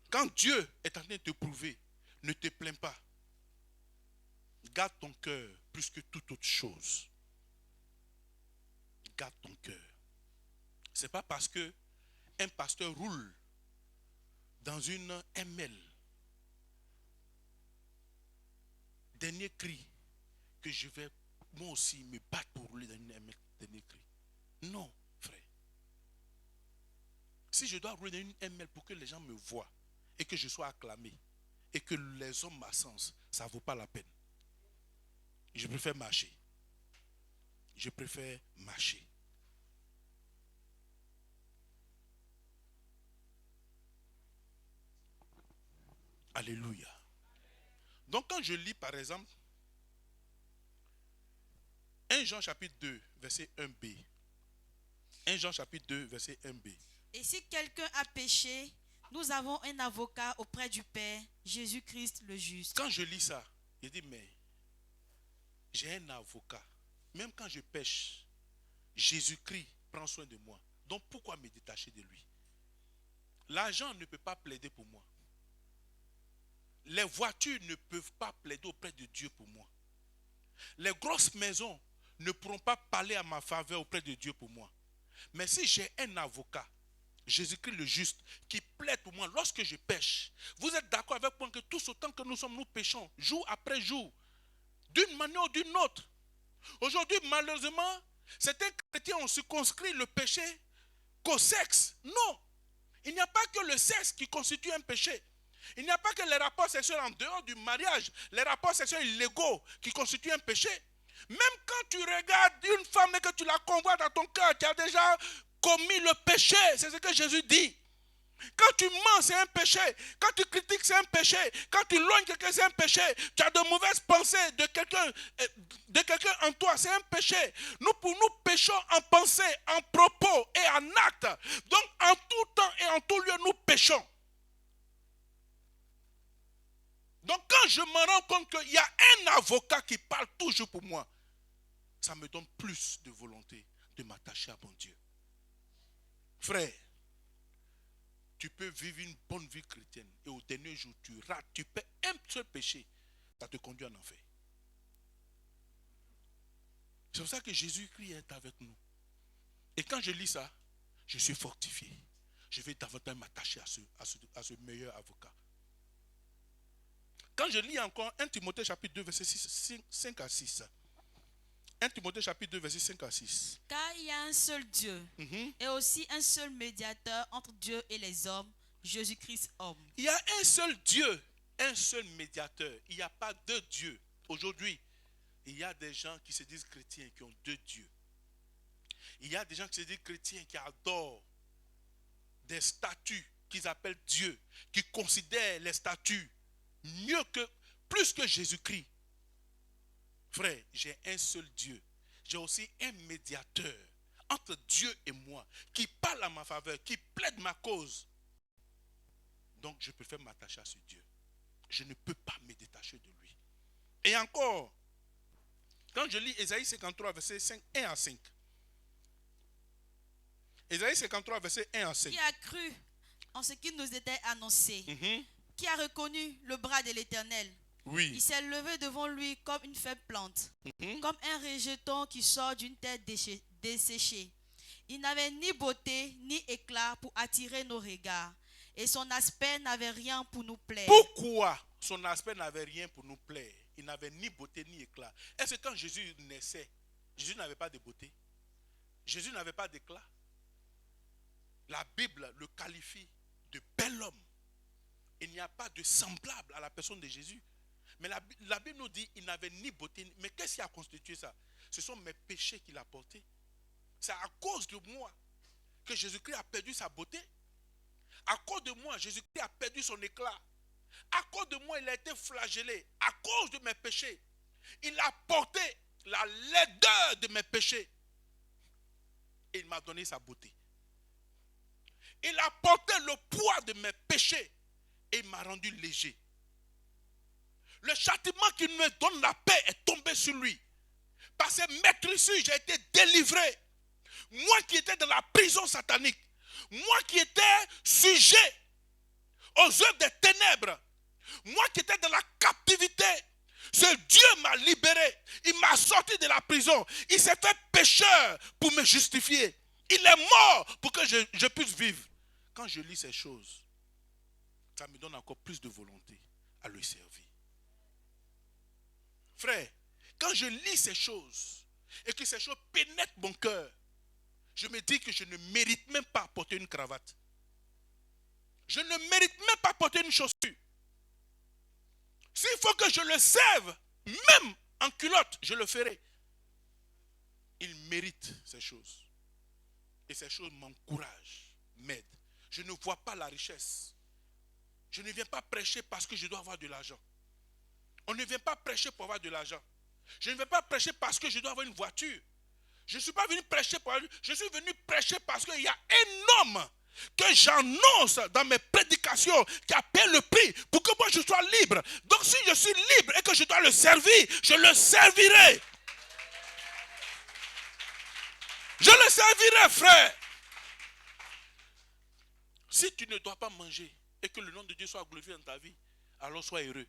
Quand Dieu est en train de te prouver, ne te plains pas. Garde ton cœur plus que toute autre chose. Garde ton cœur. Ce n'est pas parce que un pasteur roule dans une ML, dernier cri, que je vais moi aussi me battre pour rouler dans une ML, dernier cri. Non, frère. Si je dois rouler dans une ML pour que les gens me voient et que je sois acclamé et que les hommes m'assensent, ça ne vaut pas la peine. Je préfère marcher. Je préfère marcher. Alléluia. Donc quand je lis par exemple 1 Jean chapitre 2 verset 1b. 1 Jean chapitre 2 verset 1b. Et si quelqu'un a péché, nous avons un avocat auprès du Père, Jésus-Christ le juste. Quand je lis ça, je dis mais j'ai un avocat. Même quand je pêche, Jésus-Christ prend soin de moi. Donc pourquoi me détacher de lui? L'argent ne peut pas plaider pour moi. Les voitures ne peuvent pas plaider auprès de Dieu pour moi. Les grosses maisons ne pourront pas parler à ma faveur auprès de Dieu pour moi. Mais si j'ai un avocat, Jésus-Christ le juste, qui plaide pour moi lorsque je pêche, vous êtes d'accord avec moi que tous autant que nous sommes, nous péchons, jour après jour, d'une manière ou d'une autre. Aujourd'hui, malheureusement, certains chrétiens ont circonscrit le péché qu'au sexe. Non, il n'y a pas que le sexe qui constitue un péché. Il n'y a pas que les rapports sexuels en dehors du mariage, les rapports sexuels illégaux qui constituent un péché. Même quand tu regardes une femme et que tu la convoites dans ton cœur, tu as déjà commis le péché. C'est ce que Jésus dit. Quand tu mens, c'est un péché. Quand tu critiques, c'est un péché. Quand tu lognes quelqu'un, c'est un péché. Tu as de mauvaises pensées de quelqu'un en toi, c'est un péché. Nous péchons en pensée, en propos et en acte. Donc, en tout temps et en tout lieu, nous péchons. Donc quand je me rends compte qu'il y a un avocat qui parle toujours pour moi, ça me donne plus de volonté de m'attacher à mon Dieu. Frère, tu peux vivre une bonne vie chrétienne et au dernier jour tu rates, tu fais un seul péché, ça te conduit en enfer. C'est pour ça que Jésus-Christ est avec nous. Et quand je lis ça, je suis fortifié. Je vais davantage m'attacher à ce meilleur avocat. Quand je lis encore 1 Timothée chapitre 2 verset 5 à 6. 1 Timothée chapitre 2 verset 5 à 6. Car il y a un seul Dieu et aussi un seul médiateur entre Dieu et les hommes, Jésus-Christ homme. Il y a un seul Dieu, un seul médiateur. Il n'y a pas deux dieux. Aujourd'hui, il y a des gens qui se disent chrétiens qui ont deux dieux. Il y a des gens qui se disent chrétiens qui adorent des statues qu'ils appellent Dieu, qui considèrent les statues plus que Jésus-Christ. Frère, j'ai un seul Dieu. J'ai aussi un médiateur entre Dieu et moi, qui parle à ma faveur, qui plaide ma cause. Donc je préfère m'attacher à ce Dieu. Je ne peux pas me détacher de lui. Et encore, quand je lis Ésaïe 53, verset 1 à 5. Ésaïe 53, verset 1 à 5. Qui a cru en ce qui nous était annoncé, qui a reconnu le bras de l'Éternel. Oui. Il s'est levé devant lui comme une faible plante, comme un rejeton qui sort d'une terre desséchée. Il n'avait ni beauté ni éclat pour attirer nos regards, et son aspect n'avait rien pour nous plaire. Pourquoi son aspect n'avait rien pour nous plaire? Il n'avait ni beauté ni éclat. Est-ce que quand Jésus naissait, Jésus n'avait pas de beauté? Jésus n'avait pas d'éclat? La Bible le qualifie de bel homme. Il n'y a pas de semblable à la personne de Jésus. Mais la Bible nous dit qu'il n'avait ni beauté. Mais qu'est-ce qui a constitué ça? Ce sont mes péchés qu'il a portés. C'est à cause de moi que Jésus-Christ a perdu sa beauté. À cause de moi, Jésus-Christ a perdu son éclat. À cause de moi, il a été flagellé. À cause de mes péchés, il a porté la laideur de mes péchés. Et il m'a donné sa beauté. Il a porté le poids de mes péchés. Et il m'a rendu léger. Le châtiment qui me donne la paix est tombé sur lui. Par ses maîtrisures, j'ai été délivré. Moi qui étais dans la prison satanique, moi qui étais sujet aux œuvres des ténèbres, moi qui étais dans la captivité, ce Dieu m'a libéré. Il m'a sorti de la prison. Il s'est fait pécheur pour me justifier. Il est mort pour que je puisse vivre. Quand je lis ces choses, ça me donne encore plus de volonté à le servir. Frère, quand je lis ces choses et que ces choses pénètrent mon cœur, je me dis que je ne mérite même pas porter une cravate. Je ne mérite même pas porter une chaussure. S'il faut que je le serve, même en culotte, je le ferai. Il mérite ces choses. Et ces choses m'encouragent, m'aident. Je ne vois pas la richesse. Je ne viens pas prêcher parce que je dois avoir de l'argent. On ne vient pas prêcher pour avoir de l'argent. Je ne viens pas prêcher parce que je dois avoir une voiture. Je ne suis pas venu prêcher pour avoir... Je suis venu prêcher parce qu'il y a un homme que j'annonce dans mes prédications qui a payé le prix pour que moi je sois libre. Donc si je suis libre et que je dois le servir, je le servirai. Je le servirai, frère. Si tu ne dois pas manger et que le nom de Dieu soit glorifié dans ta vie, alors sois heureux.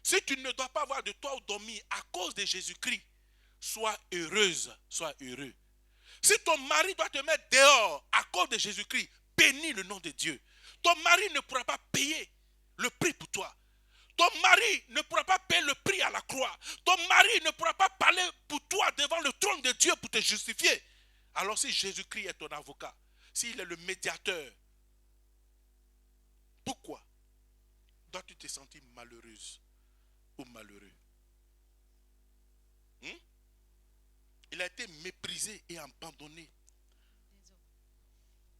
Si tu ne dois pas avoir de toi où dormir à cause de Jésus-Christ, sois heureuse, sois heureux. Si ton mari doit te mettre dehors à cause de Jésus-Christ, bénis le nom de Dieu. Ton mari ne pourra pas payer le prix pour toi. Ton mari ne pourra pas payer le prix à la croix. Ton mari ne pourra pas parler pour toi devant le trône de Dieu pour te justifier. Alors si Jésus-Christ est ton avocat, s'il est le médiateur, pourquoi dois-tu te sentir malheureuse ou malheureux? Il a été méprisé et abandonné.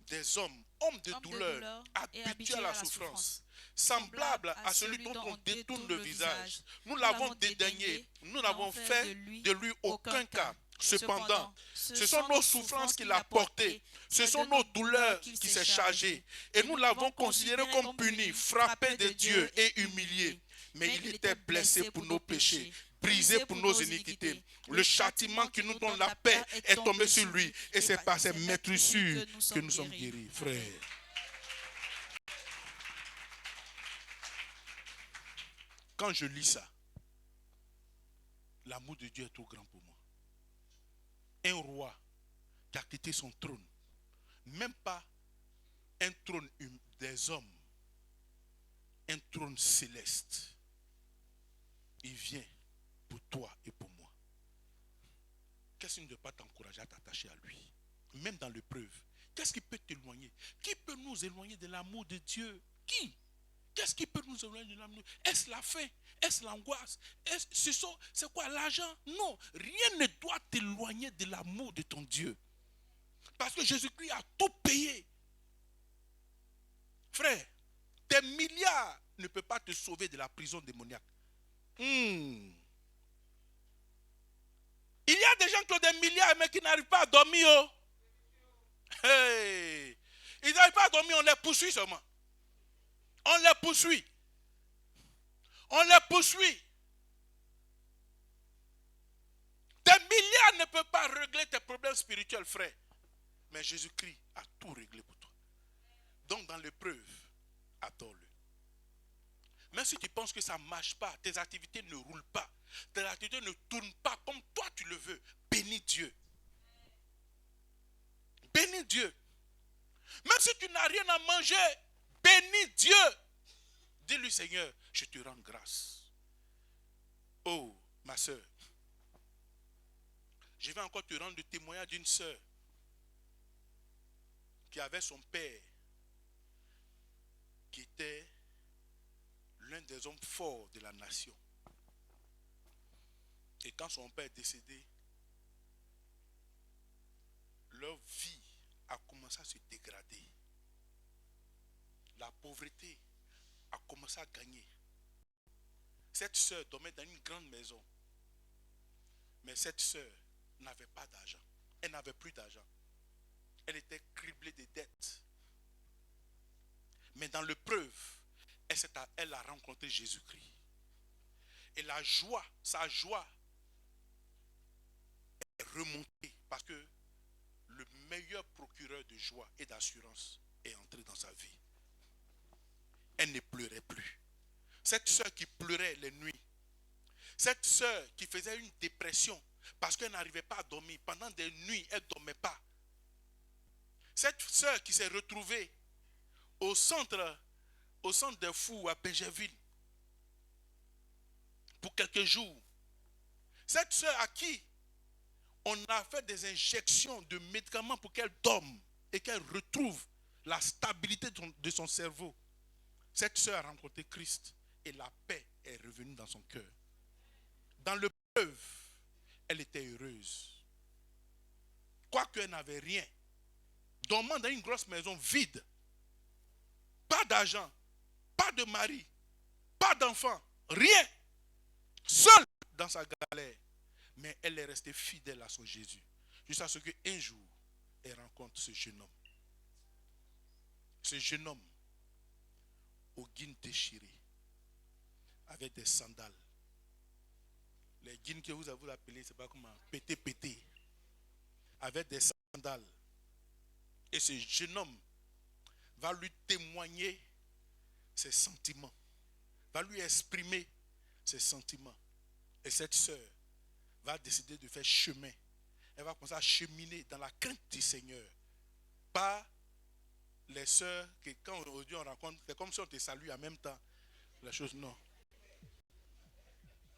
Des hommes de douleur, habitués à la souffrance, semblables à celui dont on détourne le visage. Nous l'avons dédaigné, nous n'avons fait de lui aucun cas. Cependant, ce sont nos souffrances qu'il a portées, ce sont nos douleurs qui s'est chargé. Et nous l'avons considéré comme puni, frappé de Dieu et humilié. Mais il était blessé pour nos péchés, brisé pour nos iniquités. Le châtiment qui nous donne la paix est tombé sur lui. Et c'est par ses maîtrisures que nous sommes guéris. Frère. Quand je lis ça, l'amour de Dieu est trop grand pour moi. Un roi qui a quitté son trône, même pas un trône des hommes, un trône céleste. Il vient pour toi et pour moi. Qu'est-ce qui ne doit pas t'encourager à t'attacher à lui? Même dans l'épreuve. Qu'est-ce qui peut t'éloigner? Qui peut nous éloigner de l'amour de Dieu? Qui? Qu'est-ce qui peut nous éloigner de l'amour? Est-ce la faim? Est-ce l'angoisse? C'est quoi, l'argent? Non, rien ne doit t'éloigner de l'amour de ton Dieu. Parce que Jésus-Christ a tout payé. Frère, tes milliards ne peuvent pas te sauver de la prison démoniaque. Il y a des gens qui ont des milliards mais qui n'arrivent pas à dormir. Hey. Ils n'arrivent pas à dormir, on les poursuit seulement. On les poursuit. On les poursuit. Tes milliards ne peuvent pas régler tes problèmes spirituels, frère. Mais Jésus-Christ a tout réglé pour toi. Donc dans l'épreuve, adore-le. Même si tu penses que ça ne marche pas, tes activités ne roulent pas, tes activités ne tournent pas comme toi tu le veux, bénis Dieu. Bénis Dieu. Même si tu n'as rien à manger, bénis Dieu. Dis-lui, Seigneur, je te rends grâce. Oh, ma soeur, je vais encore te rendre le témoignage d'une soeur qui avait son père qui était l'un des hommes forts de la nation. Et quand son père est décédé, leur vie a commencé à se dégrader. La pauvreté a commencé à gagner. Cette sœur dormait dans une grande maison. Mais cette sœur n'avait pas d'argent. Elle n'avait plus d'argent. Elle était criblée de dettes. Mais dans l'épreuve, elle a rencontré Jésus-Christ. Et la joie, sa joie est remontée parce que le meilleur procureur de joie et d'assurance est entré dans sa vie. Elle ne pleurait plus. Cette sœur qui pleurait les nuits, cette sœur qui faisait une dépression parce qu'elle n'arrivait pas à dormir, pendant des nuits, elle ne dormait pas. Cette sœur qui s'est retrouvée au centre des fous à Pégerville pour quelques jours. Cette sœur à qui on a fait des injections de médicaments pour qu'elle dorme et qu'elle retrouve la stabilité de son cerveau. Cette sœur a rencontré Christ et la paix est revenue dans son cœur. Dans l'épreuve, elle était heureuse. Quoique elle n'avait rien, dormant dans une grosse maison vide, pas d'argent, pas de mari, pas d'enfant, rien, seule dans sa galère. Mais elle est restée fidèle à son Jésus. Jusqu'à ce qu'un jour, elle rencontre ce jeune homme. Ce jeune homme, au guine déchiré, avec des sandales. Les guines que vous avez appelées, c'est pas comment, pété, avec des sandales. Et ce jeune homme va lui témoigner ses sentiments, va lui exprimer ses sentiments. Et cette sœur va décider de faire chemin. Elle va commencer à cheminer dans la crainte du Seigneur. Pas les sœurs que quand aujourd'hui on rencontre, c'est comme si on te salue en même temps. La chose, non.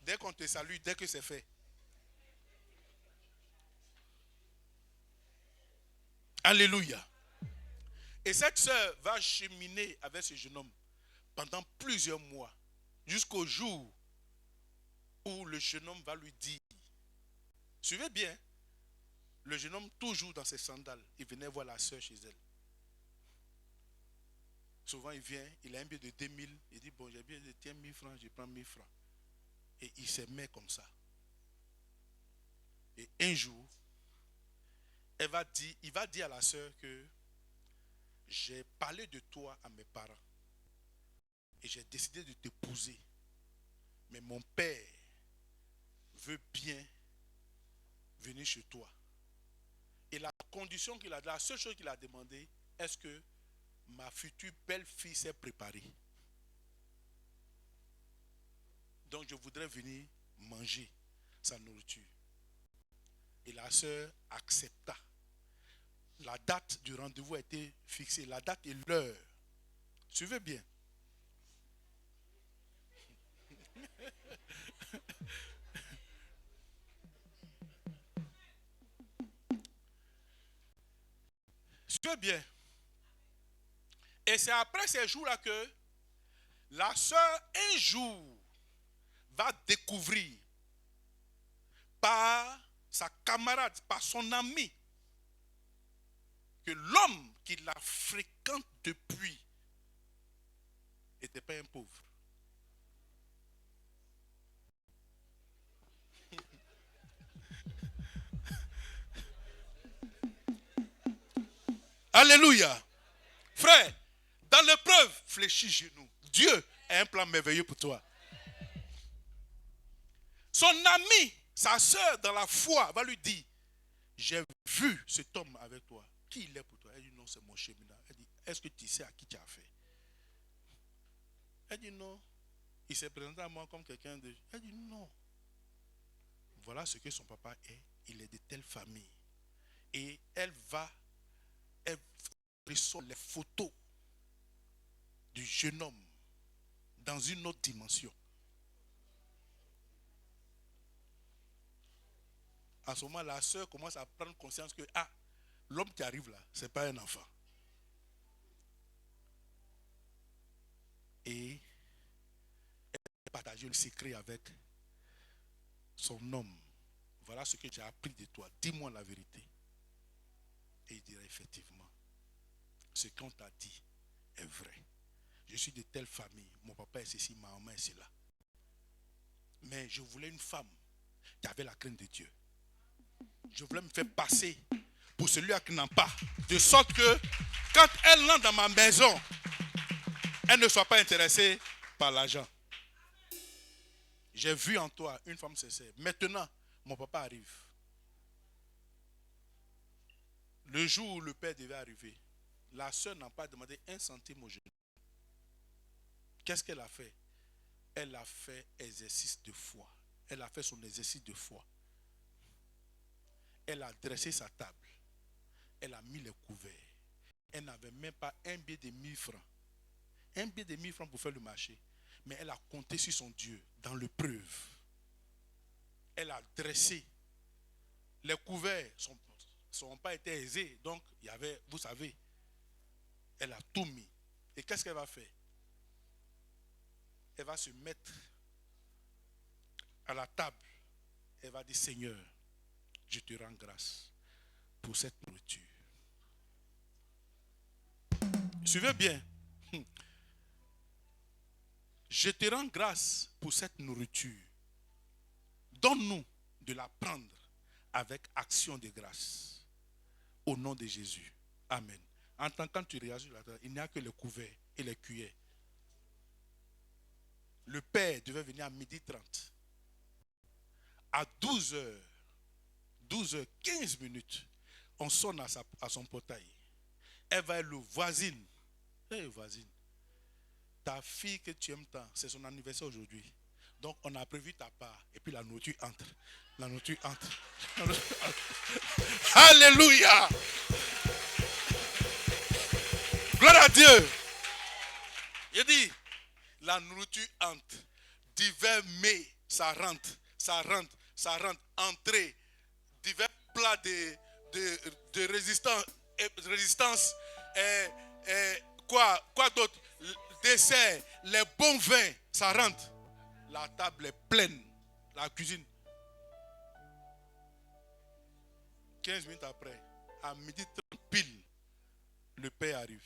Dès qu'on te salue, dès que c'est fait. Alléluia. Et cette sœur va cheminer avec ce jeune homme pendant plusieurs mois, jusqu'au jour où le jeune homme va lui dire, suivez bien, le jeune homme toujours dans ses sandales, il venait voir la sœur chez elle. Souvent il vient, il a un billet de 2000, il dit bon j'ai bien de tiens 1000 francs, je prends 1000 francs. Et il se met comme ça. Et un jour, il va dire à la sœur que j'ai parlé de toi à mes parents. Et j'ai décidé de t'épouser. Mais mon père veut bien venir chez toi. Et la condition qu'il a, la seule chose qu'il a demandé, est-ce que ma future belle-fille s'est préparée? Donc je voudrais venir manger sa nourriture. Et la sœur accepta. La date du rendez-vous a été fixée. La date et l'heure. Suivez bien. Suivez bien. Et c'est après ces jours-là que la sœur, un jour, va découvrir par sa camarade, par son ami, que l'homme qui la fréquente depuis n'était pas un pauvre. Alléluia. Frère, dans l'épreuve, fléchis genoux. Dieu a un plan merveilleux pour toi. Son ami, sa soeur dans la foi, va lui dire, j'ai vu cet homme avec toi. Qui il est pour toi? Elle dit, non, c'est mon cheminat. Elle dit, est-ce que tu sais à qui tu as fait? Elle dit, non. Il s'est présenté à moi comme quelqu'un de... Elle dit, non. Voilà ce que son papa est. Il est de telle famille. Et elle ressort les photos du jeune homme dans une autre dimension. En ce moment, la sœur commence à prendre conscience que l'homme qui arrive là, ce n'est pas un enfant. Et elle partage le secret avec son homme. Voilà ce que j'ai appris de toi. Dis-moi la vérité. Et il dira effectivement, ce qu'on t'a dit est vrai. Je suis de telle famille, mon papa est ceci, ma maman est cela. Mais je voulais une femme qui avait la crainte de Dieu. Je voulais me faire passer pour celui qui n'en a pas. De sorte que quand elle entre dans ma maison, elle ne soit pas intéressée par l'argent. J'ai vu en toi une femme sincère. Maintenant, mon papa arrive. Le jour où le père devait arriver, la soeur n'a pas demandé 1 centime au jeune. Qu'est-ce qu'elle a fait? Elle a fait exercice de foi. Elle a fait son exercice de foi. Elle a dressé sa table. Elle a mis les couverts. Elle n'avait même pas un billet de 1000 francs. Un billet de 1000 francs pour faire le marché. Mais elle a compté sur son Dieu dans l'épreuve. Elle a dressé. Les couverts n'ont pas été aisés. Donc, il y avait, vous savez, elle a tout mis. Et qu'est-ce qu'elle va faire? Elle va se mettre à la table. Elle va dire, Seigneur, je te rends grâce pour cette nourriture. Suivez bien. Je te rends grâce pour cette nourriture. Donne-nous de la prendre avec action de grâce. Au nom de Jésus. Amen. En tant que quand tu réagis là-dedans, il n'y a que les couverts et les cuillères. Le père devait venir à 12h30. À 12h15, on sonne à son portail. Elle va être le voisine. Hey, voisine. Ta fille que tu aimes tant, c'est son anniversaire aujourd'hui. Donc on a prévu ta part. Et puis la nourriture entre. La nourriture entre. Alléluia. Gloire à Dieu. Il dit, la nourriture entre. Divers mets, ça rentre. Ça rentre. Ça rentre. Entrée. Divers plats de résistance. Quoi d'autre? Dessert, les bons vins, ça rentre. La table est pleine. La cuisine. 15 minutes après, à 12h30 pile, le père arrive.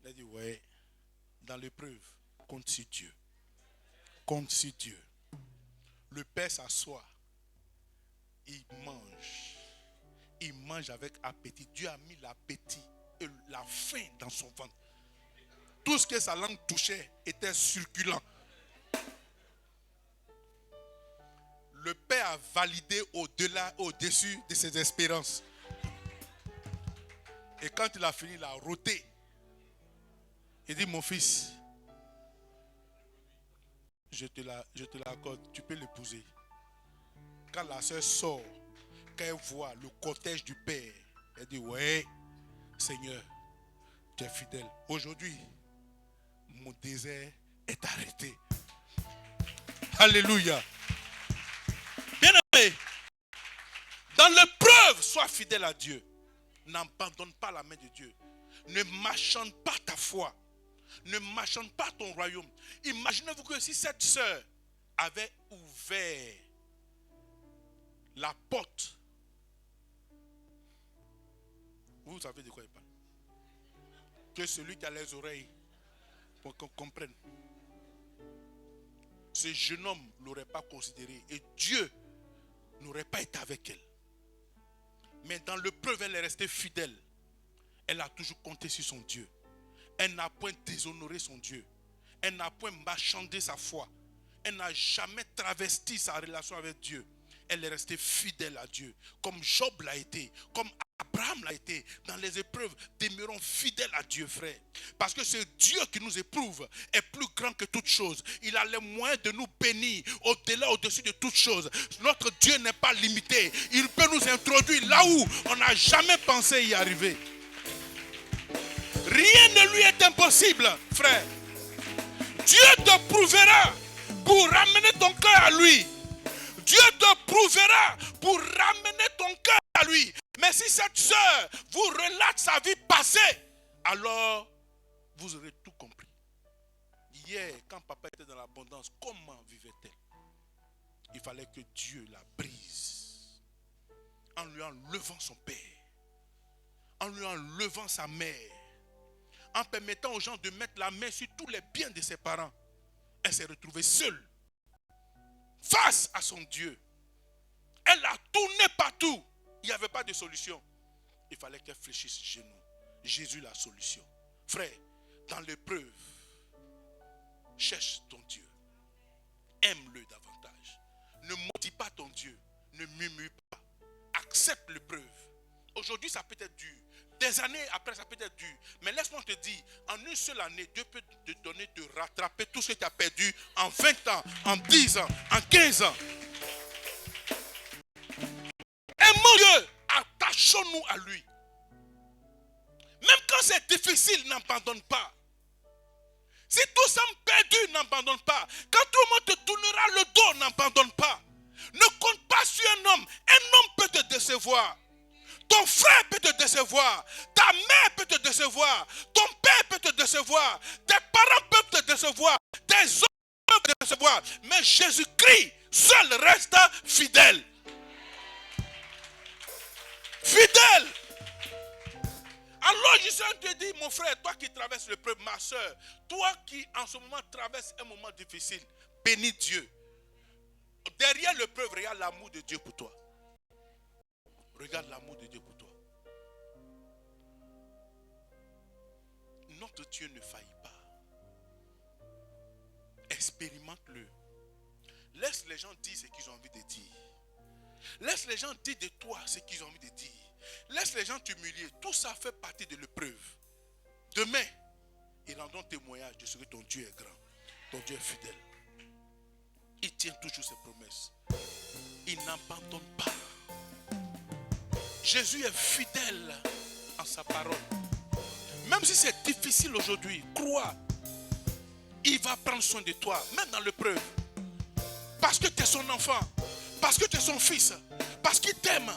Il a dit, ouais, dans l'épreuve, compte sur Dieu. Compte sur Dieu. Le père s'assoit. Il mange. Il mange avec appétit. Dieu a mis l'appétit et la faim dans son ventre. Tout ce que sa langue touchait était circulant. Le père a validé au-dessus de ses espérances. Et quand il a fini, il a roté. Il dit, mon fils, je te l'accorde, tu peux l'épouser. Quand la soeur sort, quand elle voit le cortège du père, elle dit, ouais, Seigneur, tu es fidèle. Aujourd'hui, mon désert est arrêté. Alléluia. Bien-aimé, dans l'épreuve, sois fidèle à Dieu. N'abandonne pas la main de Dieu. Ne marchande pas ta foi. Ne marchande pas ton royaume. Imaginez-vous que si cette sœur avait ouvert la porte, vous savez de quoi il parle. Que celui qui a les oreilles, pour qu'on comprenne. Ce jeune homme ne l'aurait pas considéré et Dieu n'aurait pas été avec elle. Mais dans l'épreuve, elle est restée fidèle. Elle a toujours compté sur son Dieu. Elle n'a point déshonoré son Dieu. Elle n'a point marchandé sa foi. Elle n'a jamais travesti sa relation avec Dieu. Elle est restée fidèle à Dieu. Comme Job l'a été. Comme Abraham l'a été. Dans les épreuves, demeurons fidèles à Dieu, frère. Parce que ce Dieu qui nous éprouve est plus grand que toute chose. Il a les moyens de nous bénir au-delà, au-dessus de toute chose. Notre Dieu n'est pas limité. Il peut nous introduire là où on n'a jamais pensé y arriver. Rien ne lui est impossible, frère. Dieu te prouvera pour ramener ton cœur à lui. Dieu te prouvera pour ramener ton cœur à lui. Mais si cette sœur vous relate sa vie passée, alors vous aurez tout compris. Hier, quand papa était dans l'abondance, comment vivait-elle? Il fallait que Dieu la brise. en lui enlevant son père, en lui enlevant sa mère, en permettant aux gens de mettre la main sur tous les biens de ses parents. Elle s'est retrouvée seule, face à son Dieu. Elle a tourné partout. Il n'y avait pas de solution. Il fallait qu'elle fléchisse genoux. Jésus la solution. Frère, dans l'épreuve, cherche ton Dieu. Aime-le davantage. Ne maudis pas ton Dieu. Ne murmure pas. Accepte l'épreuve. Aujourd'hui, ça peut être dur. Des années après, ça peut être dur. Mais laisse-moi te dire, en une seule année, Dieu peut te donner de rattraper tout ce que tu as perdu en 20 ans, en 10 ans, en 15 ans. Aimons Dieu, attachons-nous à lui. Même quand c'est difficile, n'abandonne pas. Si tout semble perdu, n'abandonne pas. Quand tout le monde te tournera le dos, n'abandonne pas. Ne compte pas sur un homme. Un homme peut te décevoir. Ton frère peut te décevoir. Ta mère peut te décevoir. Ton père peut te décevoir. Tes parents peuvent te décevoir. Tes hommes peuvent te décevoir. Mais Jésus-Christ seul reste fidèle. Fidèle. Alors je suis en train de te dire, mon frère, toi qui traverses l'épreuve, ma soeur, toi qui en ce moment traverses un moment difficile, bénis Dieu. Derrière l'épreuve, regarde l'amour de Dieu pour toi. Regarde l'amour de Dieu pour toi. Notre Dieu ne faillit pas. Expérimente-le. Laisse les gens dire ce qu'ils ont envie de dire. Laisse les gens dire de toi ce qu'ils ont envie de dire. Laisse les gens t'humilier. Tout ça fait partie de l'épreuve. Demain, ils rendront témoignage de ce que ton Dieu est grand. Ton Dieu est fidèle. Il tient toujours ses promesses. Il n'abandonne pas. Jésus est fidèle en sa parole. Même si c'est difficile aujourd'hui, crois. Il va prendre soin de toi, même dans l'épreuve. Parce que tu es son enfant. Parce que tu es son fils. Parce qu'il t'aime.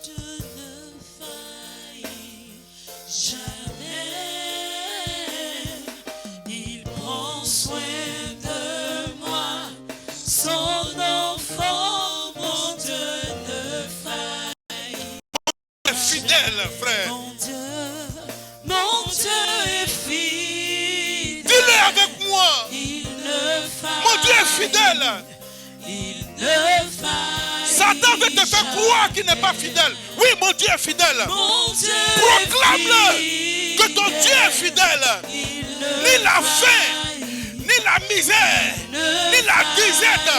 Je ne faillis jamais. Il prend soin de moi. Son enfant, mon Dieu ne faillit. Fidèle, frère. Mon Dieu est fidèle. Dis-le avec moi. Il ne faillit. Mon Dieu est fidèle. Il ne faillit. Satan veut te faire croire qu'il n'est pas fidèle. Oui, mon Dieu est fidèle. Mon Dieu proclame-le que ton Dieu est fidèle. Ni la faim, ni la misère, ni la disette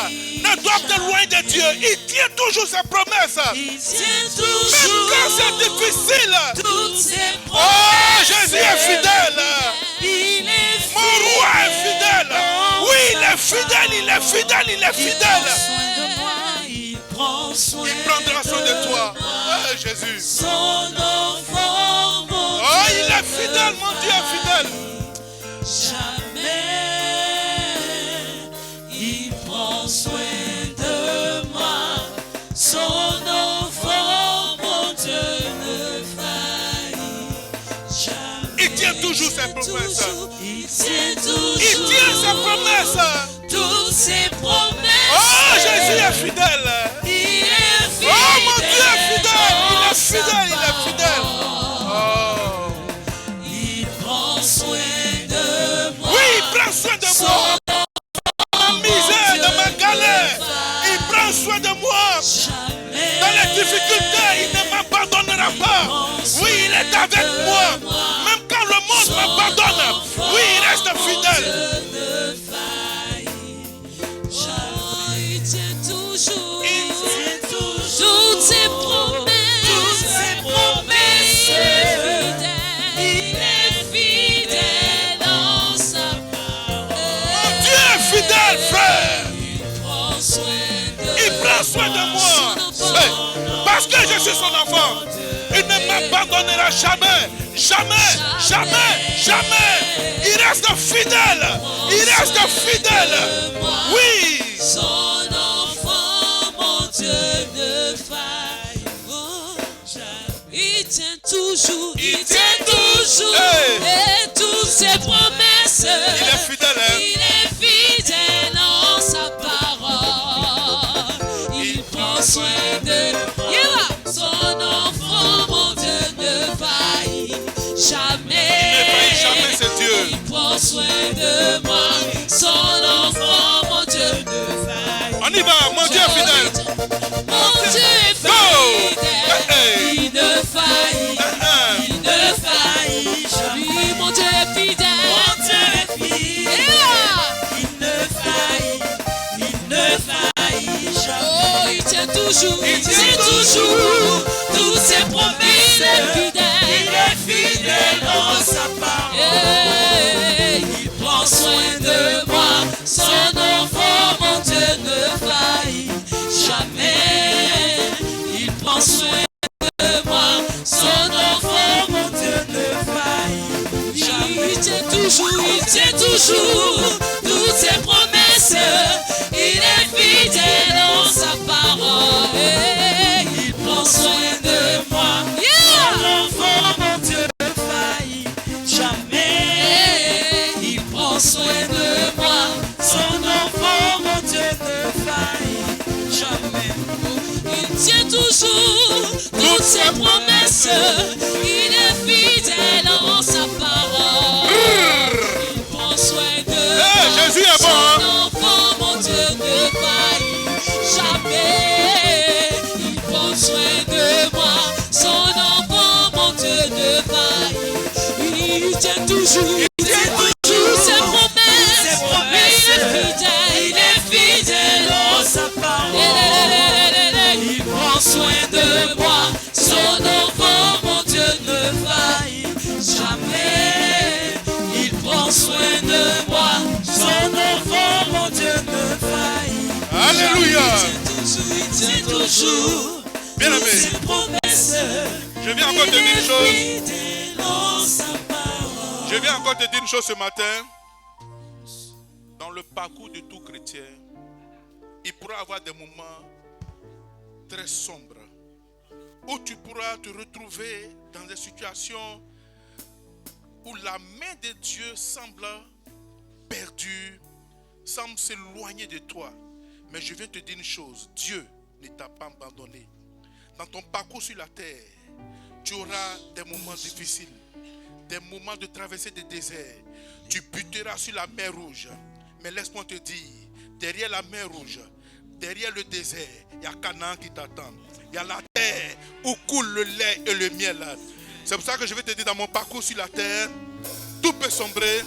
ne doivent t'éloigner de Dieu. Il tient toujours ses promesses. Il tient toujours. Même quand c'est difficile. Toutes ses promesses. Oh, Jésus est fidèle. Il est fidèle. Mon roi est fidèle. Oui, il est fidèle, il est fidèle, il est Il prend fidèle. soin de moi. Il prend soin Il prendra soin de toi. Oh, Jésus. Son enfant, mon Oh, Dieu. il est fidèle, mon Dieu est fidèle. Jamais il prend soin de moi. Son enfant, mon Dieu ne faillit jamais. Il tient toujours ses promesses. Il tient toujours. Il tient ses promesses. Toutes ses promesses. Oh, Jésus est fidèle. Il est fidèle. Oh, mon Dieu est fidèle. Il est fidèle, il est fidèle. Oh. Il prend soin de moi. Oui, il prend soin de moi. Dans ma misère, dans ma galère, il prend soin de moi. Jamais. Dans les difficultés, il ne m'abandonnera pas. Oui, il est avec moi. Même quand le monde m'abandonne, oui, il reste fidèle. Ne faillit jamais. Il tient toujours. Il tient Toutes ses promesses. Toutes ses promesses. Il est fidèle en sa parole. Dieu est fidèle, frère. Il prend soin de Il prend soin de moi. Hey, parce que je suis son enfant. Il ne m'abandonnera jamais. Jamais, jamais, jamais. Il reste fidèle. Il reste fidèle. Oui. Son enfant, mon Dieu ne faille. Oh, il tient toujours. Il tient toujours. Hey. Et toutes ses promesses. Il est fidèle, hein? Il est fidèle en sa parole. Il prend soin de toujours toutes ses promesses. Il est fidèle dans sa parole. Il prend soin de moi, son enfant, mon Dieu ne faillit jamais. Il prend soin de moi, son enfant, mon Dieu ne faillit jamais. Il tient toujours toutes ses promesses. Il est fidèle dans sa parole. Il prend soin de moi, son enfant, mon Dieu ne faillit jamais. Il prend soin de moi, son enfant, mon Dieu ne faillit jamais. Il tient toujours toutes ses promesses. Il est fidèle dans sa parole. Il prend soin de moi, Jésus est bon, son enfant, mon Dieu ne faillit jamais. Il prend soin de moi, son enfant, mon Dieu ne faillit. Il tient toujours ses promesses. Il est fidèle dans sa parole. Il prend soin de moi, son enfant, mon Dieu ne faillit jamais. Il prend soin de moi, son enfant, mon Dieu ne faillit. Alléluia. Il tient toujours Bien aimé, ses promesses. je viens encore te dire une chose. Fidèle dans sa parole. Je viens encore te dire une chose ce matin. Dans le parcours de tout chrétien, il pourra avoir des moments très sombres où tu pourras te retrouver dans des situations où la main de Dieu semble perdue, semble s'éloigner de toi. Mais je viens te dire une chose, Dieu ne t'a pas abandonné. Dans ton parcours sur la terre, tu auras des moments difficiles, des moments de traversée des déserts. Tu buteras sur la mer Rouge. Mais laisse-moi te dire, derrière la mer Rouge, derrière le désert, il y a Canaan qui t'attend. Il y a la terre où coule le lait et le miel. C'est pour ça que je vais te dire, dans mon parcours sur la terre, tout peut sombrer.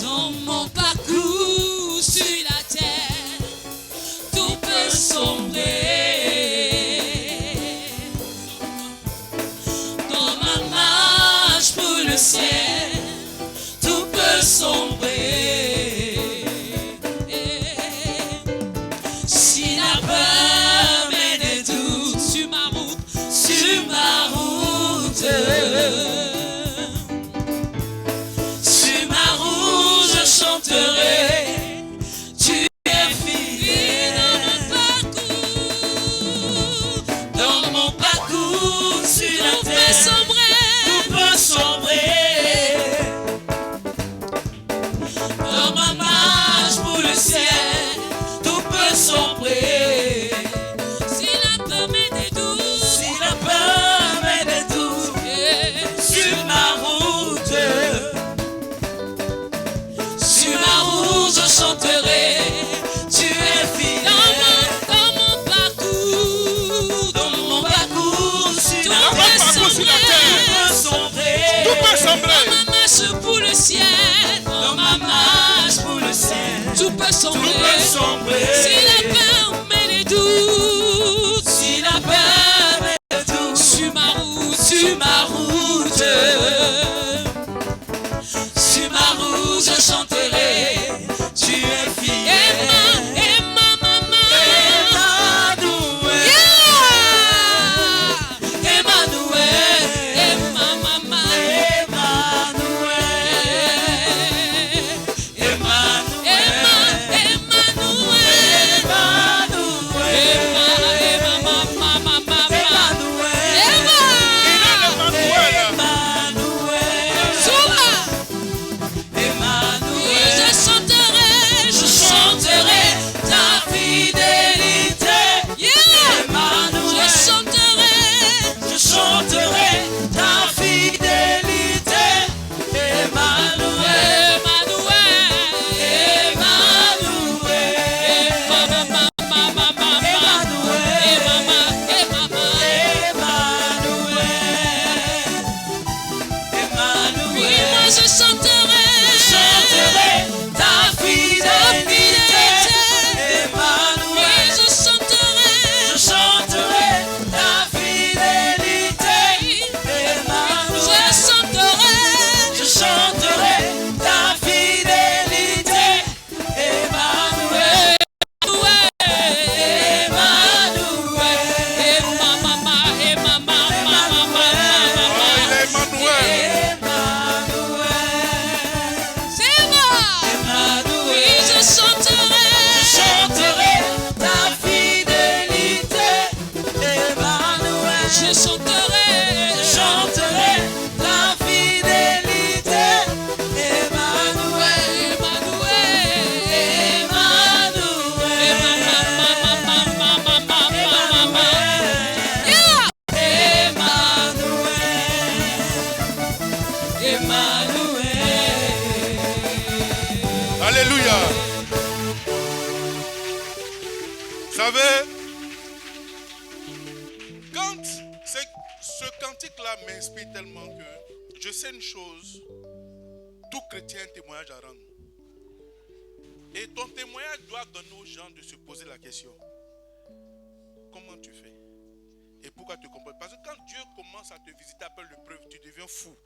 Dans mon parcours sur la terre, tout peut sombrer. Dans ma marche pour le ciel, tout peut sombrer. Si la peur met des doutes sur ma route, Alléluia. Vous savez, quand ce cantique-là m'inspire tellement que je sais une chose, tout chrétien a un témoignage à rendre. Et ton témoignage doit donner aux gens de se poser la question. Comment tu fais? Et pourquoi tu comprends? Parce que quand Dieu commence à te visiter après l'épreuve, tu deviens fou.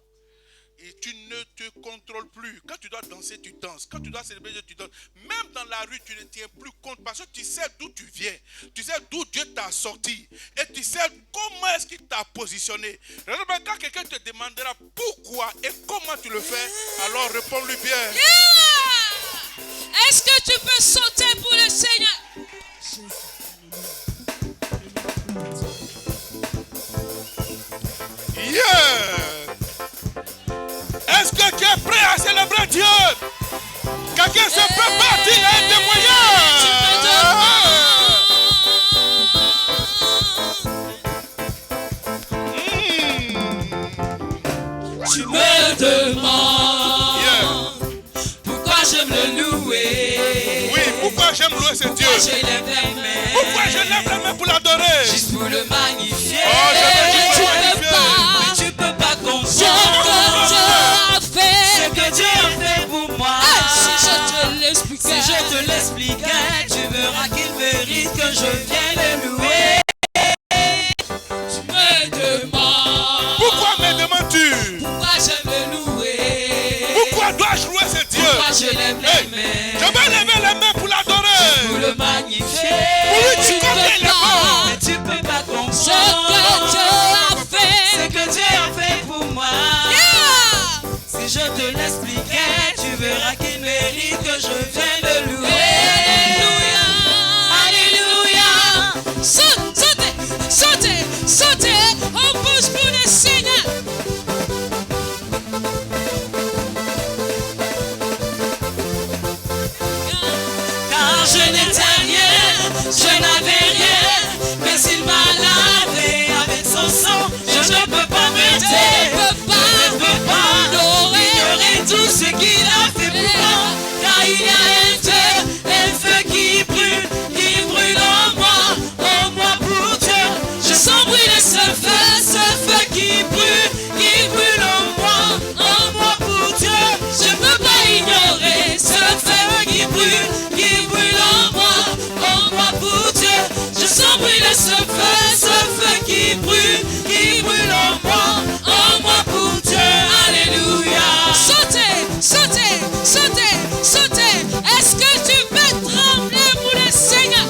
Et tu ne te contrôles plus. Quand tu dois danser, tu danses. Quand tu dois célébrer, tu danses. Même dans la rue, tu ne tiens plus compte. Parce que tu sais d'où tu viens. Tu sais d'où Dieu t'a sorti. Et tu sais comment est-ce qu'il t'a positionné. Quand quelqu'un te demandera pourquoi et comment tu le fais, alors réponds-lui bien. Yeah! Est-ce que tu peux sauter pour le Seigneur? Yeah! Est-ce que tu es prêt à célébrer Dieu? Quelqu'un se prépare, il y a un témoignage. Tu me demandes pourquoi j'aime le louer. Oui, pourquoi j'aime louer ce Dieu? Je lève les mains. Pourquoi je lève les mains pour l'adorer? Juste pour le magnifier. Oh, je veux Mais tu peux pas comprendre ce que Dieu a fait pour moi. Si je te l'expliquais, tu verras qu'il mérite que je vienne le louer. Tu me demandes Pourquoi me demandes-tu? pourquoi j'aime le louer. Pourquoi dois-je louer ce Dieu? Pourquoi je lève les mains. Je vais lever les mains pour l'adorer. Pour le magnifier. Oui, tu connais les mots. Mais tu peux pas comprendre ce que Dieu a fait. Ce que Dieu a fait pour moi. Si je te l'expliquais, tu verras qu'il mérite que je vienne le louer. Alléluia. Alléluia. Sautez, sautez, sautez. On bouge pour le Seigneur. Car je n'étais rien, je n'avais rien, mais il m'a lavé avec son sang. Je ne peux pas me taire, je ne peux pas ignorer tout ce qu'il a fait pour moi. Car il y a un feu qui brûle en moi pour Dieu. Je sens brûler ce feu qui brûle en moi pour Dieu. Je ne peux pas ignorer ce feu qui brûle en moi pour Dieu. Je sens brûler ce feu qui brûle en moi pour Dieu. Alléluia. Sautez, sautez, sautez, sautez. Est-ce que tu peux trembler pour le Seigneur?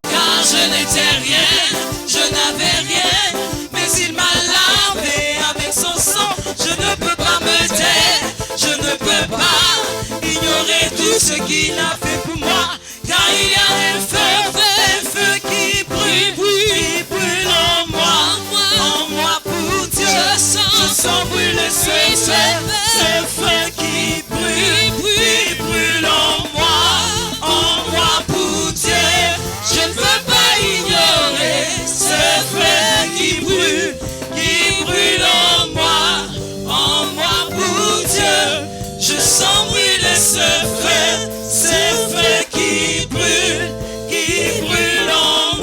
Car je n'étais rien, je n'avais rien, mais il m'a lavé avec son sang. Je ne peux pas me taire, je ne peux pas ignorer tout ce qu'il a fait pour moi. Car il y a un feu qui brûle en moi pour Dieu. Je sens brûler ce feu qui brûle en moi pour Dieu. Je ne peux pas ignorer ce feu qui brûle en moi pour Dieu. Je sens brûler ce feu qui brûle en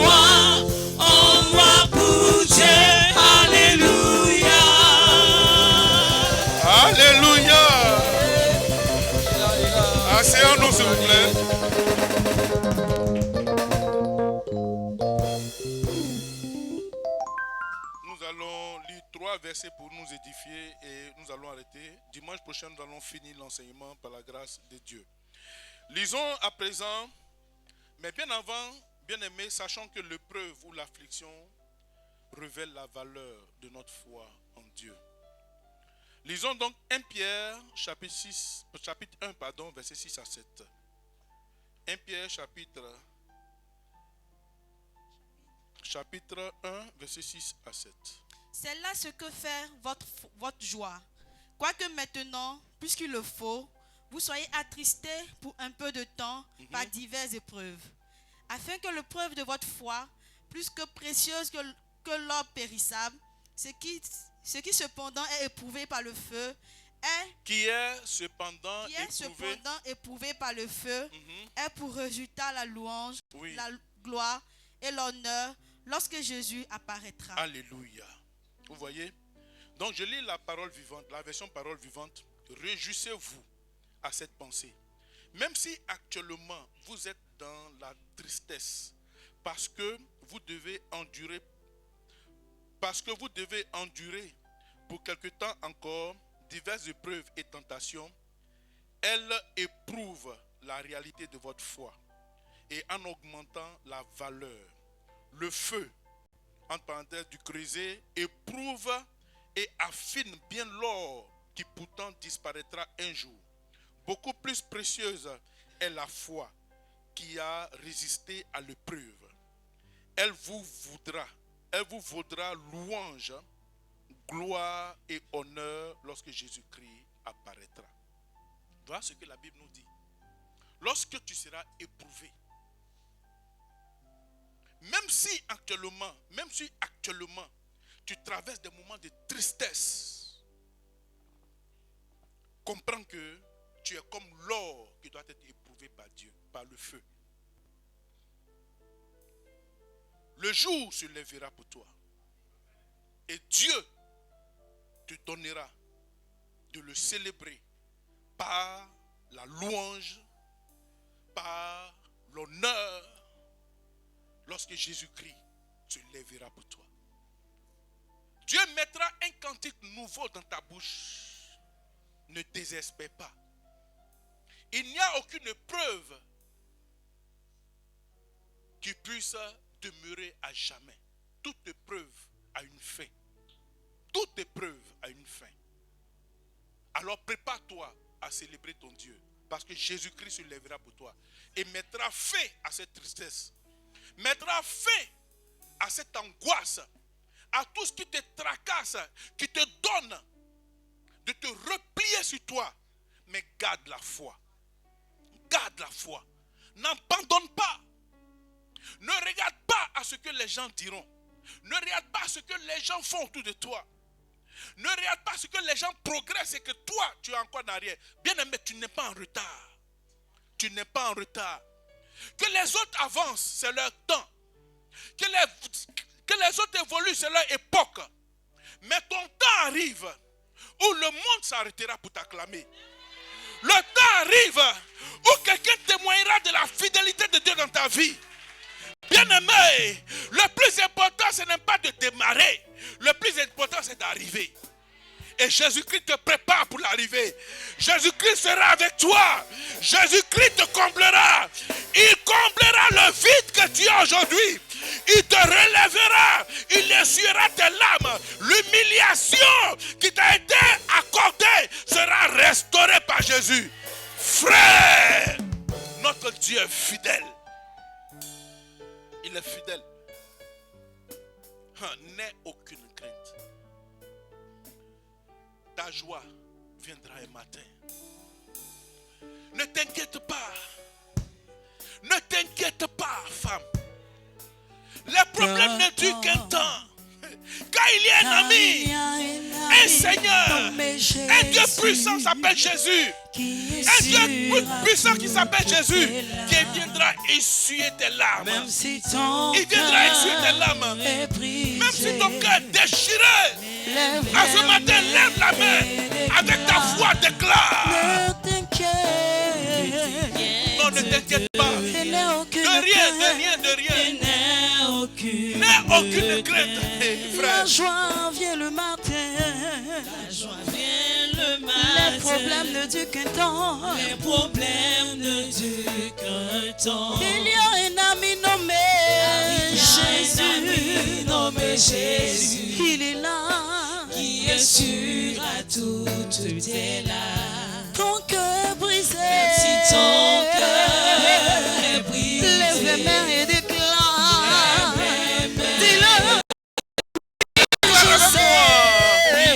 moi pour Dieu. Alléluia. Alléluia. Asseyons-nous s'il vous plaît. Nous allons lire 3 versets pour nous édifier et nous allons arrêter. Dimanche prochain, nous allons finir l'enseignement par la grâce de Dieu. Lisons à présent, mais bien avant, bien-aimés, sachant que l'épreuve ou l'affliction révèle la valeur de notre foi en Dieu. Lisons donc 1 Pierre, chapitre 1, verset 6 à 7. 1 Pierre, chapitre 1, verset 6 à 7. C'est là ce que fait votre joie. Quoique maintenant puisqu'il le faut, vous soyez attristés pour un peu de temps par diverses épreuves, afin que l'épreuve de votre foi, plus que précieuse que l'or périssable, ce qui cependant est éprouvé par le feu, qui est cependant éprouvé par le feu, est pour résultat la louange, Oui. la gloire et l'honneur lorsque Jésus apparaîtra. Alléluia. Vous voyez? Donc je lis la parole vivante, la version parole vivante. Réjouissez-vous à cette pensée. Même si actuellement vous êtes dans la tristesse, parce que vous devez endurer pour quelque temps encore diverses épreuves et tentations, elles éprouvent la réalité de votre foi et en augmentant la valeur. Le feu, entre parenthèses, du creuset éprouve et affine bien l'or qui pourtant disparaîtra un jour. Beaucoup plus précieuse est la foi qui a résisté à l'épreuve. Elle vous vaudra louange, gloire et honneur lorsque Jésus-Christ apparaîtra. Voilà ce que la Bible nous dit. Lorsque tu seras éprouvé, même si actuellement tu traverses des moments de tristesse, comprends que tu es comme l'or qui doit être éprouvé par Dieu, par le feu. Le jour se lèvera pour toi. Et Dieu te donnera de le célébrer par la louange, par l'honneur, lorsque Jésus-Christ se lèvera pour toi. Dieu mettra un cantique nouveau dans ta bouche. Ne désespère pas. Il n'y a aucune preuve qui puisse demeurer à jamais. Toute épreuve a une fin. Toute épreuve a une fin. Alors prépare-toi à célébrer ton Dieu, parce que Jésus-Christ se lèvera pour toi et mettra fin à cette tristesse, mettra fin à cette angoisse, à tout ce qui te tracasse, qui te donne de te replier sur toi. Mais garde la foi. Garde la foi. N'abandonne pas. Ne regarde pas à ce que les gens diront. Ne regarde pas à ce que les gens font autour de toi. Ne regarde pas à ce que les gens progressent et que toi, tu es encore en arrière. Bien aimé, tu n'es pas en retard. Tu n'es pas en retard. Que les autres avancent, c'est leur temps. Que les autres évoluent, c'est leur époque. Mais ton temps arrive où le monde s'arrêtera pour t'acclamer. Le temps arrive où quelqu'un témoignera de la fidélité de Dieu dans ta vie. Bien-aimé, le plus important, ce n'est pas de démarrer. Le plus important, c'est d'arriver. Et Jésus-Christ te prépare pour l'arrivée. Jésus-Christ sera avec toi. Jésus-Christ te comblera. Il comblera le vide que tu as aujourd'hui. Il te relèvera. Il essuiera tes larmes. L'humiliation qui t'a été accordée sera restaurée par Jésus. Frère, notre Dieu est fidèle. Il est fidèle. N'aie aucune crainte. Ta joie viendra un matin. Ne t'inquiète pas. Ne t'inquiète pas, femme. Les problèmes ne durent qu'un temps. Quand il y a un ami, un Seigneur, un Dieu puissant s'appelle Jésus. Un Dieu puissant qui s'appelle Jésus, qui viendra essuyer tes larmes. Il viendra essuyer tes larmes. Même si ton cœur est déchiré, à ce matin, lève la main. Avec ta foi, déclare. Non, ne t'inquiète pas. De rien. N'aie aucune crainte, frère. La joie vient le matin. La joie vient le matin. Les problèmes ne durent qu'un temps. Les problèmes ne durent qu'un temps. Il y a un ami nommé Jésus. Il est là. Qui essuiera toutes tes larmes. Ton cœur brisé. Même si ton cœur est brisé. Lève les mains et déclare.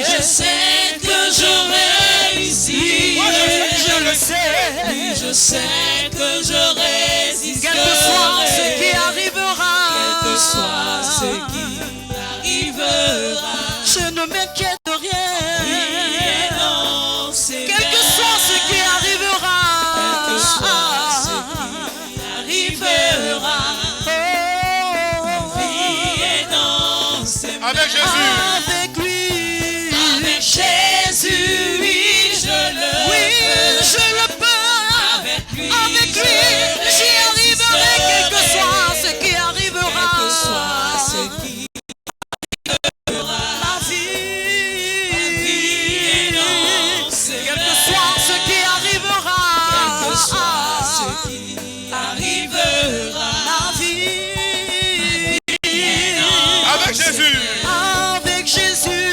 Je sais que j'aurai réussi. Je sais que je résisterai. Quel que soit ce qui arrivera. Quel que soit ce qui arrivera. Je ne m'inquiète de rien. Oui et non, c'est Quel que soit ce qui arrivera. Quel que soit ce qui arrivera. Oui et non, c'est Avec Jésus. Avec lui. Avec Jésus, oui, je le Oui, je le peux. Avec lui, Avec lui, j'y arriverai. Quel que soit ce qui arrivera. Quel que soit ce qui Ma vie. et non, c'est Quel que soit ce qui arrivera. Quel que soit ce qui arrivera. Ma vie. Avec Jésus. Avec Jésus.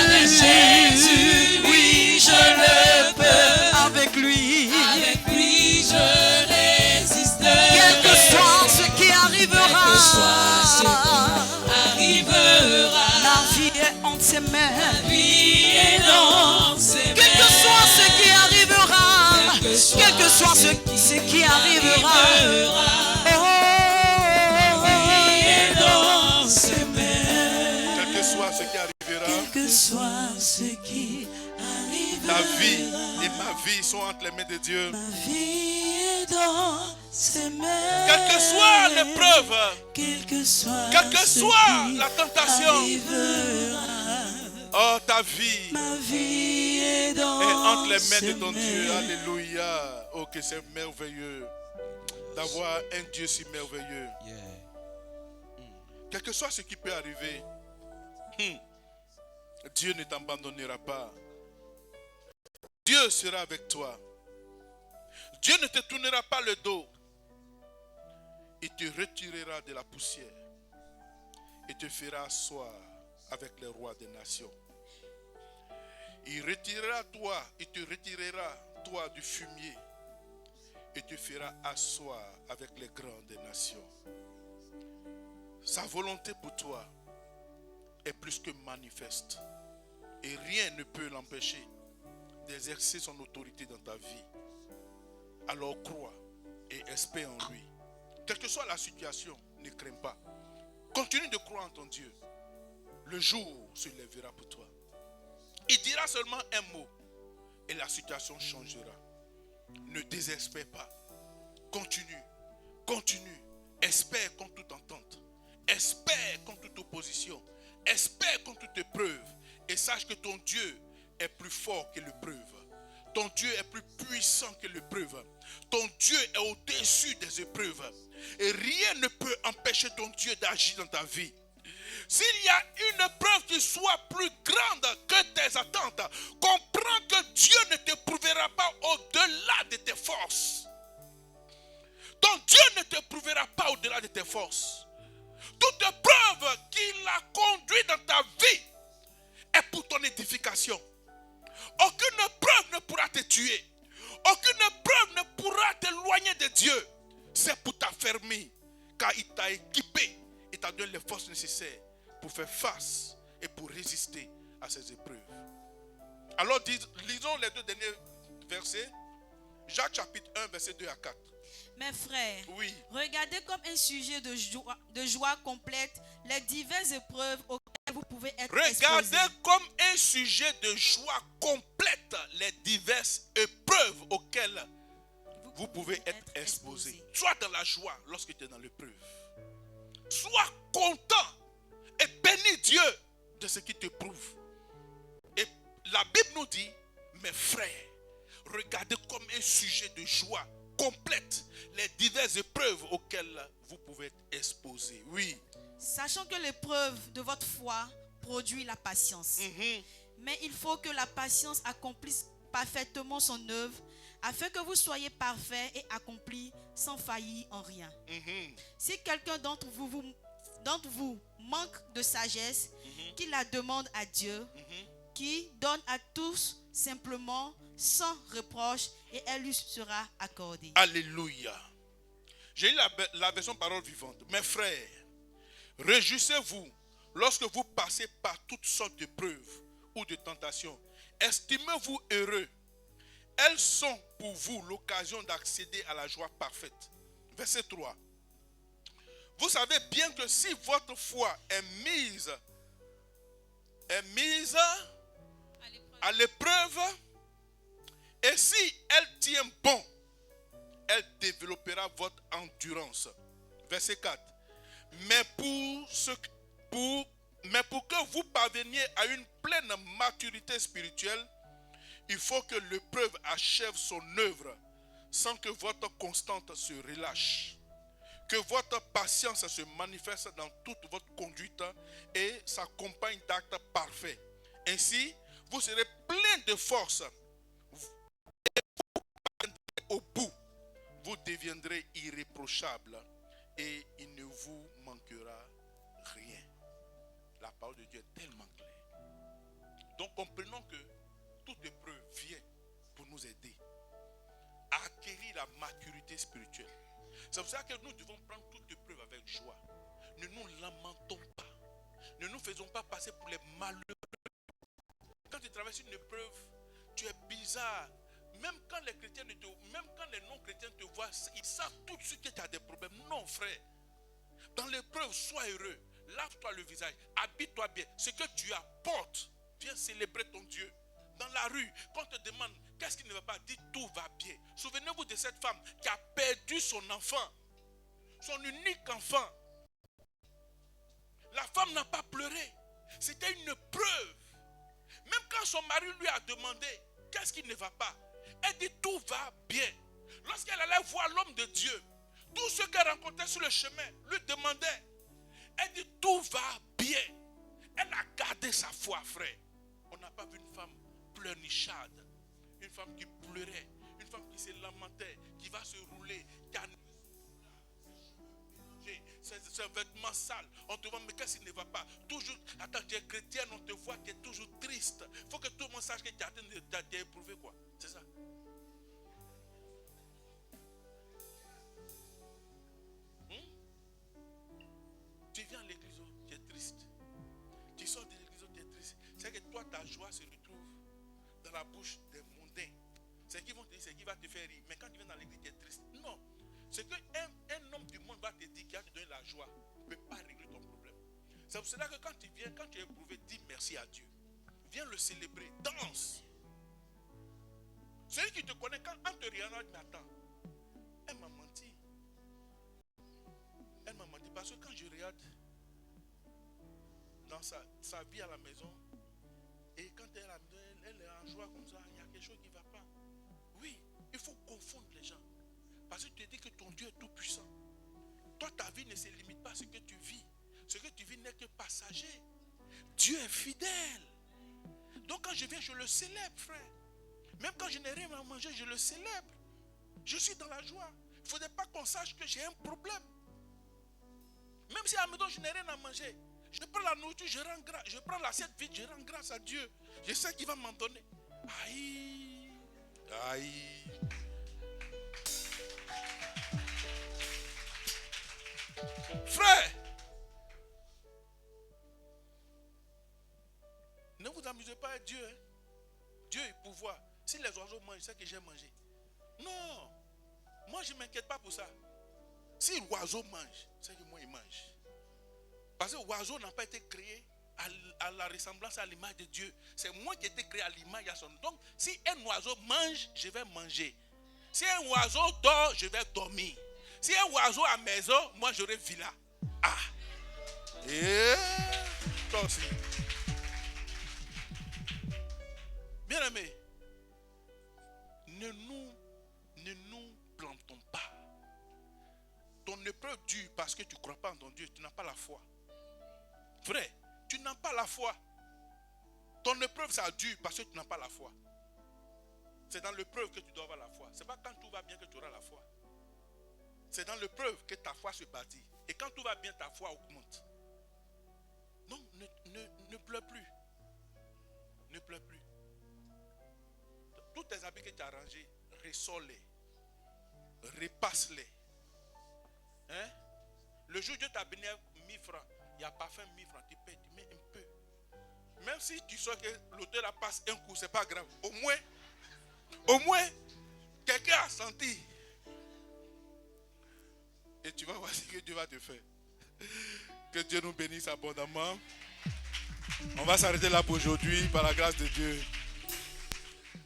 Avec Jésus, oui, je le peux. Avec lui. Avec lui, je résisterai. Quel que soit ce qui arrivera. Quel que soit ce qui arrivera. La vie est entre ses mains. Oui et non, c'est Quel que soit ce qui arrivera. Quel que soit ce qui arrivera. Oui et non, c'est Quel que soit ce qui arrivera, Quel que soit ce qui arrivera. ta vie et ma vie sont entre les mains de Dieu. Ma vie est dans ses mains. Quelle que soit l'épreuve, Quel que soit, quelle que ce soit qui la tentation, arrivera. oh, ta vie Ma vie est dans est entre les mains de ses ton Dieu. mains. Alléluia. Oh, que c'est merveilleux d'avoir un Dieu si merveilleux. Quel que soit ce qui peut arriver, Dieu ne t'abandonnera pas. Dieu sera avec toi. Dieu ne te tournera pas le dos. Il te retirera de la poussière et te fera asseoir avec les rois des nations. Il te retirera toi du fumier et te fera asseoir avec les grands des nations. Sa volonté pour toi est plus que manifeste et rien ne peut l'empêcher d'exercer son autorité dans ta vie. Alors crois et espère en lui. Quelle que soit la situation, ne crains pas. Continue de croire en ton Dieu. Le jour se lèvera pour toi. Il dira seulement un mot et la situation changera. Ne désespère pas. Continue. Continue. Espère contre toute entente. Espère contre toute opposition. Espère contre toute épreuve. Et sache que ton Dieu est plus fort que l'épreuve. Ton Dieu est plus puissant que l'épreuve. Ton Dieu est au-dessus des épreuves. Et rien ne peut empêcher ton Dieu d'agir dans ta vie. S'il y a une épreuve qui soit plus grande que tes attentes, comprends que Dieu ne t'éprouvera pas au-delà de tes forces. Ton Dieu ne t'éprouvera pas au-delà de tes forces. Toute épreuve qui l'a conduit dans ta vie est pour ton édification. Aucune épreuve ne pourra te tuer. Aucune épreuve ne pourra t'éloigner de Dieu. C'est pour t'affermir, car il t'a équipé et t'a donné les forces nécessaires pour faire face et pour résister à ces épreuves. Alors lisons les deux derniers versets. Jacques chapitre 1, verset 2 à 4. Mes frères, Oui. regardez comme un sujet de joie complète les diverses épreuves auxquelles vous pouvez être Regardez exposés. comme un sujet de joie complète les diverses épreuves auxquelles vous pouvez être exposés. Sois dans la joie lorsque tu es dans l'épreuve. Sois content et bénis Dieu de ce qui t'éprouve. Et la Bible nous dit, mes frères, regardez comme un sujet de joie complète les diverses épreuves auxquelles vous pouvez être exposés. Oui. Sachant que l'épreuve de votre foi produit la patience. Mais il faut que la patience accomplisse parfaitement son œuvre, afin que vous soyez parfaits et accomplis sans faillir en rien. Si quelqu'un d'entre vous manque de sagesse, qu'il la demande à Dieu, qui donne à tous simplement, sans reproche, et elle lui sera accordée. Alléluia. J'ai lu la version parole vivante. Mes frères, réjouissez-vous lorsque vous passez par toutes sortes d'épreuves ou de tentations. Estimez-vous heureux elles sont pour vous l'occasion d'accéder à la joie parfaite. Verset 3. Vous savez bien que si votre foi est mise à l'épreuve, et si elle tient bon, elle développera votre endurance. Verset 4. Mais pour que vous parveniez à une pleine maturité spirituelle, il faut que l'épreuve achève son œuvre sans que votre constante se relâche. Que votre patience se manifeste dans toute votre conduite et s'accompagne d'actes parfaits. Ainsi, vous serez plein de force. Au bout, vous deviendrez irréprochable et il ne vous manquera rien. La parole de Dieu est tellement claire. Donc comprenons que toute épreuve vient pour nous aider à acquérir la maturité spirituelle. C'est pour ça que nous devons prendre toute épreuve avec joie. Ne nous lamentons pas. Ne nous faisons pas passer pour les malheureux. Quand tu traverses une épreuve, tu es bizarre. Même quand les chrétiens même quand les non-chrétiens te voient, ils savent tout de suite que tu as des problèmes. Non, frère. Dans l'épreuve, sois heureux. Lave-toi le visage. Habille-toi bien. Ce que tu apportes, viens célébrer ton Dieu. Dans la rue, quand on te demande qu'est-ce qui ne va pas, dis tout va bien. Souvenez-vous de cette femme qui a perdu son enfant, son unique enfant. La femme n'a pas pleuré. C'était une preuve. Même quand son mari lui a demandé qu'est-ce qui ne va pas, elle dit tout va bien. Lorsqu'elle allait voir l'homme de Dieu, tous ceux qu'elle rencontrait sur le chemin lui demandaient. Elle dit tout va bien. Elle a gardé sa foi, frère. On n'a pas vu une femme pleurnicharde, une femme qui pleurait, une femme qui se lamentait, qui va se rouler, qui a ses vêtements sales. On te voit, mais qu'est-ce qui ne va pas? Toujours, attends, tu es chrétienne, on te voit, tu es toujours triste. Il faut que tout le monde sache que tu as éprouvé quoi. C'est ça. Tu viens à l'église, tu es triste. Tu sors de l'église, tu es triste. C'est que toi, ta joie se retrouve dans la bouche des mondains. C'est qu'ils vont te dire, c'est qui va te faire rire. Mais quand tu viens dans l'église, tu es triste. Non. C'est qu'un homme du monde va te dire qu'il va te donner la joie. Il ne peut pas régler ton problème. C'est pour cela que quand tu viens, quand tu es éprouvé, dis merci à Dieu. Viens le célébrer. Danse. Celui qui te connaît, quand on te regarde, mais attends, elle m'a menti. Elle m'a menti parce que quand je regarde dans sa vie à la maison, et quand elle est en joie comme ça, il y a quelque chose qui ne va pas. Oui, il faut confondre les gens. Parce que tu te dis que ton Dieu est tout puissant. Toi, ta vie ne se limite pas à ce que tu vis. Ce que tu vis n'est que passager. Dieu est fidèle. Donc quand je viens, je le célèbre, frère. Même quand je n'ai rien à manger, je le célèbre. Je suis dans la joie. Il ne faudrait pas qu'on sache que j'ai un problème. Même si à la maison, je n'ai rien à manger. Je prends la nourriture, je rends grâce. Je prends l'assiette vide, je rends grâce à Dieu. Je sais qu'il va m'en donner. Aïe. Aïe. Frère, ne vous amusez pas avec Dieu. Hein? Dieu est pouvoir. Si les oiseaux mangent, c'est que j'ai mangé. Non, moi je ne m'inquiète pas pour ça. Si l'oiseau mange, c'est que moi il mange. Parce que l'oiseau n'a pas été créé à la ressemblance, à l'image de Dieu. C'est moi qui ai été créé à l'image à son. Donc, si un oiseau mange, je vais manger. Si un oiseau dort, je vais dormir. Si un oiseau à maison, moi j'aurai villa. Ah! Et toi aussi. Bien aimé, ne nous plantons pas. Ton épreuve dure parce que tu ne crois pas en ton Dieu, tu n'as pas la foi. Frère, tu n'as pas la foi. Ton épreuve ça dure parce que tu n'as pas la foi. C'est dans l'épreuve que tu dois avoir la foi. Ce n'est pas quand tout va bien que tu auras la foi. C'est dans l'épreuve que ta foi se bâtit. Et quand tout va bien, ta foi augmente. Non, ne pleure plus. Ne pleure plus. Tous tes habits que tu as rangés, ressors-les. Repasse-les. Hein? Le jour où Dieu t'a béni 1000 francs, il y a parfum 1000 francs, tu payes, tu mets un peu. Même si tu sais que l'auteur la passe un coup, ce n'est pas grave. Au moins, Au moins, quelqu'un a senti. Et tu vas voir ce que Dieu va te faire. Que Dieu nous bénisse abondamment. On va s'arrêter là pour aujourd'hui par la grâce de Dieu.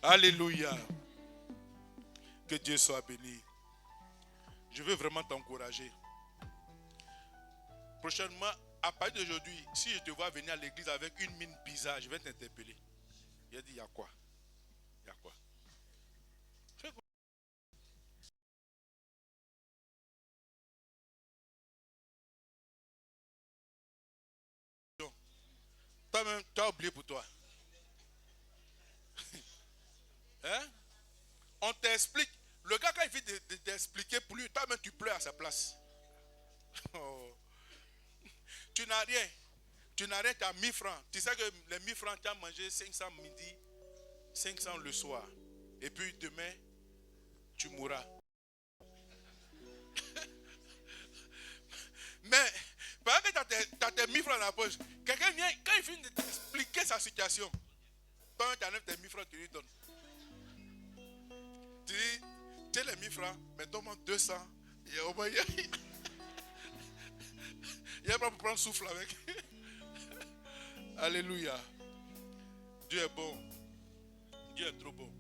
Alléluia. Que Dieu soit béni. Je veux vraiment t'encourager. Prochainement, à partir d'aujourd'hui, si je te vois venir à l'église avec une mine bizarre, je vais t'interpeller. Il a dit, il y a quoi? Il y a quoi? Fais quoi? Toi-même, tu as oublié pour toi. Hein? On t'explique. Le gars, quand il vient de t'expliquer pour lui, toi-même, tu pleures à sa place. Oh. Tu n'as rien. Tu n'as rien, tu as 1000 francs. Tu sais que les 1000 francs, tu as mangé 500 midi, 500 le soir. Et puis demain, tu mourras. Mais, pendant que tu as tes 1000 francs dans la poche, quelqu'un vient, quand il finit de t'expliquer sa situation, toi, tu enlèves tes 1000 francs, tu lui donnes. Tu dis, tu as les 1000 francs, mais donne-moi 200. Et au moins, il y a pas pour prendre souffle avec. Alléluia. Dieu est bon. Dieu est trop bon.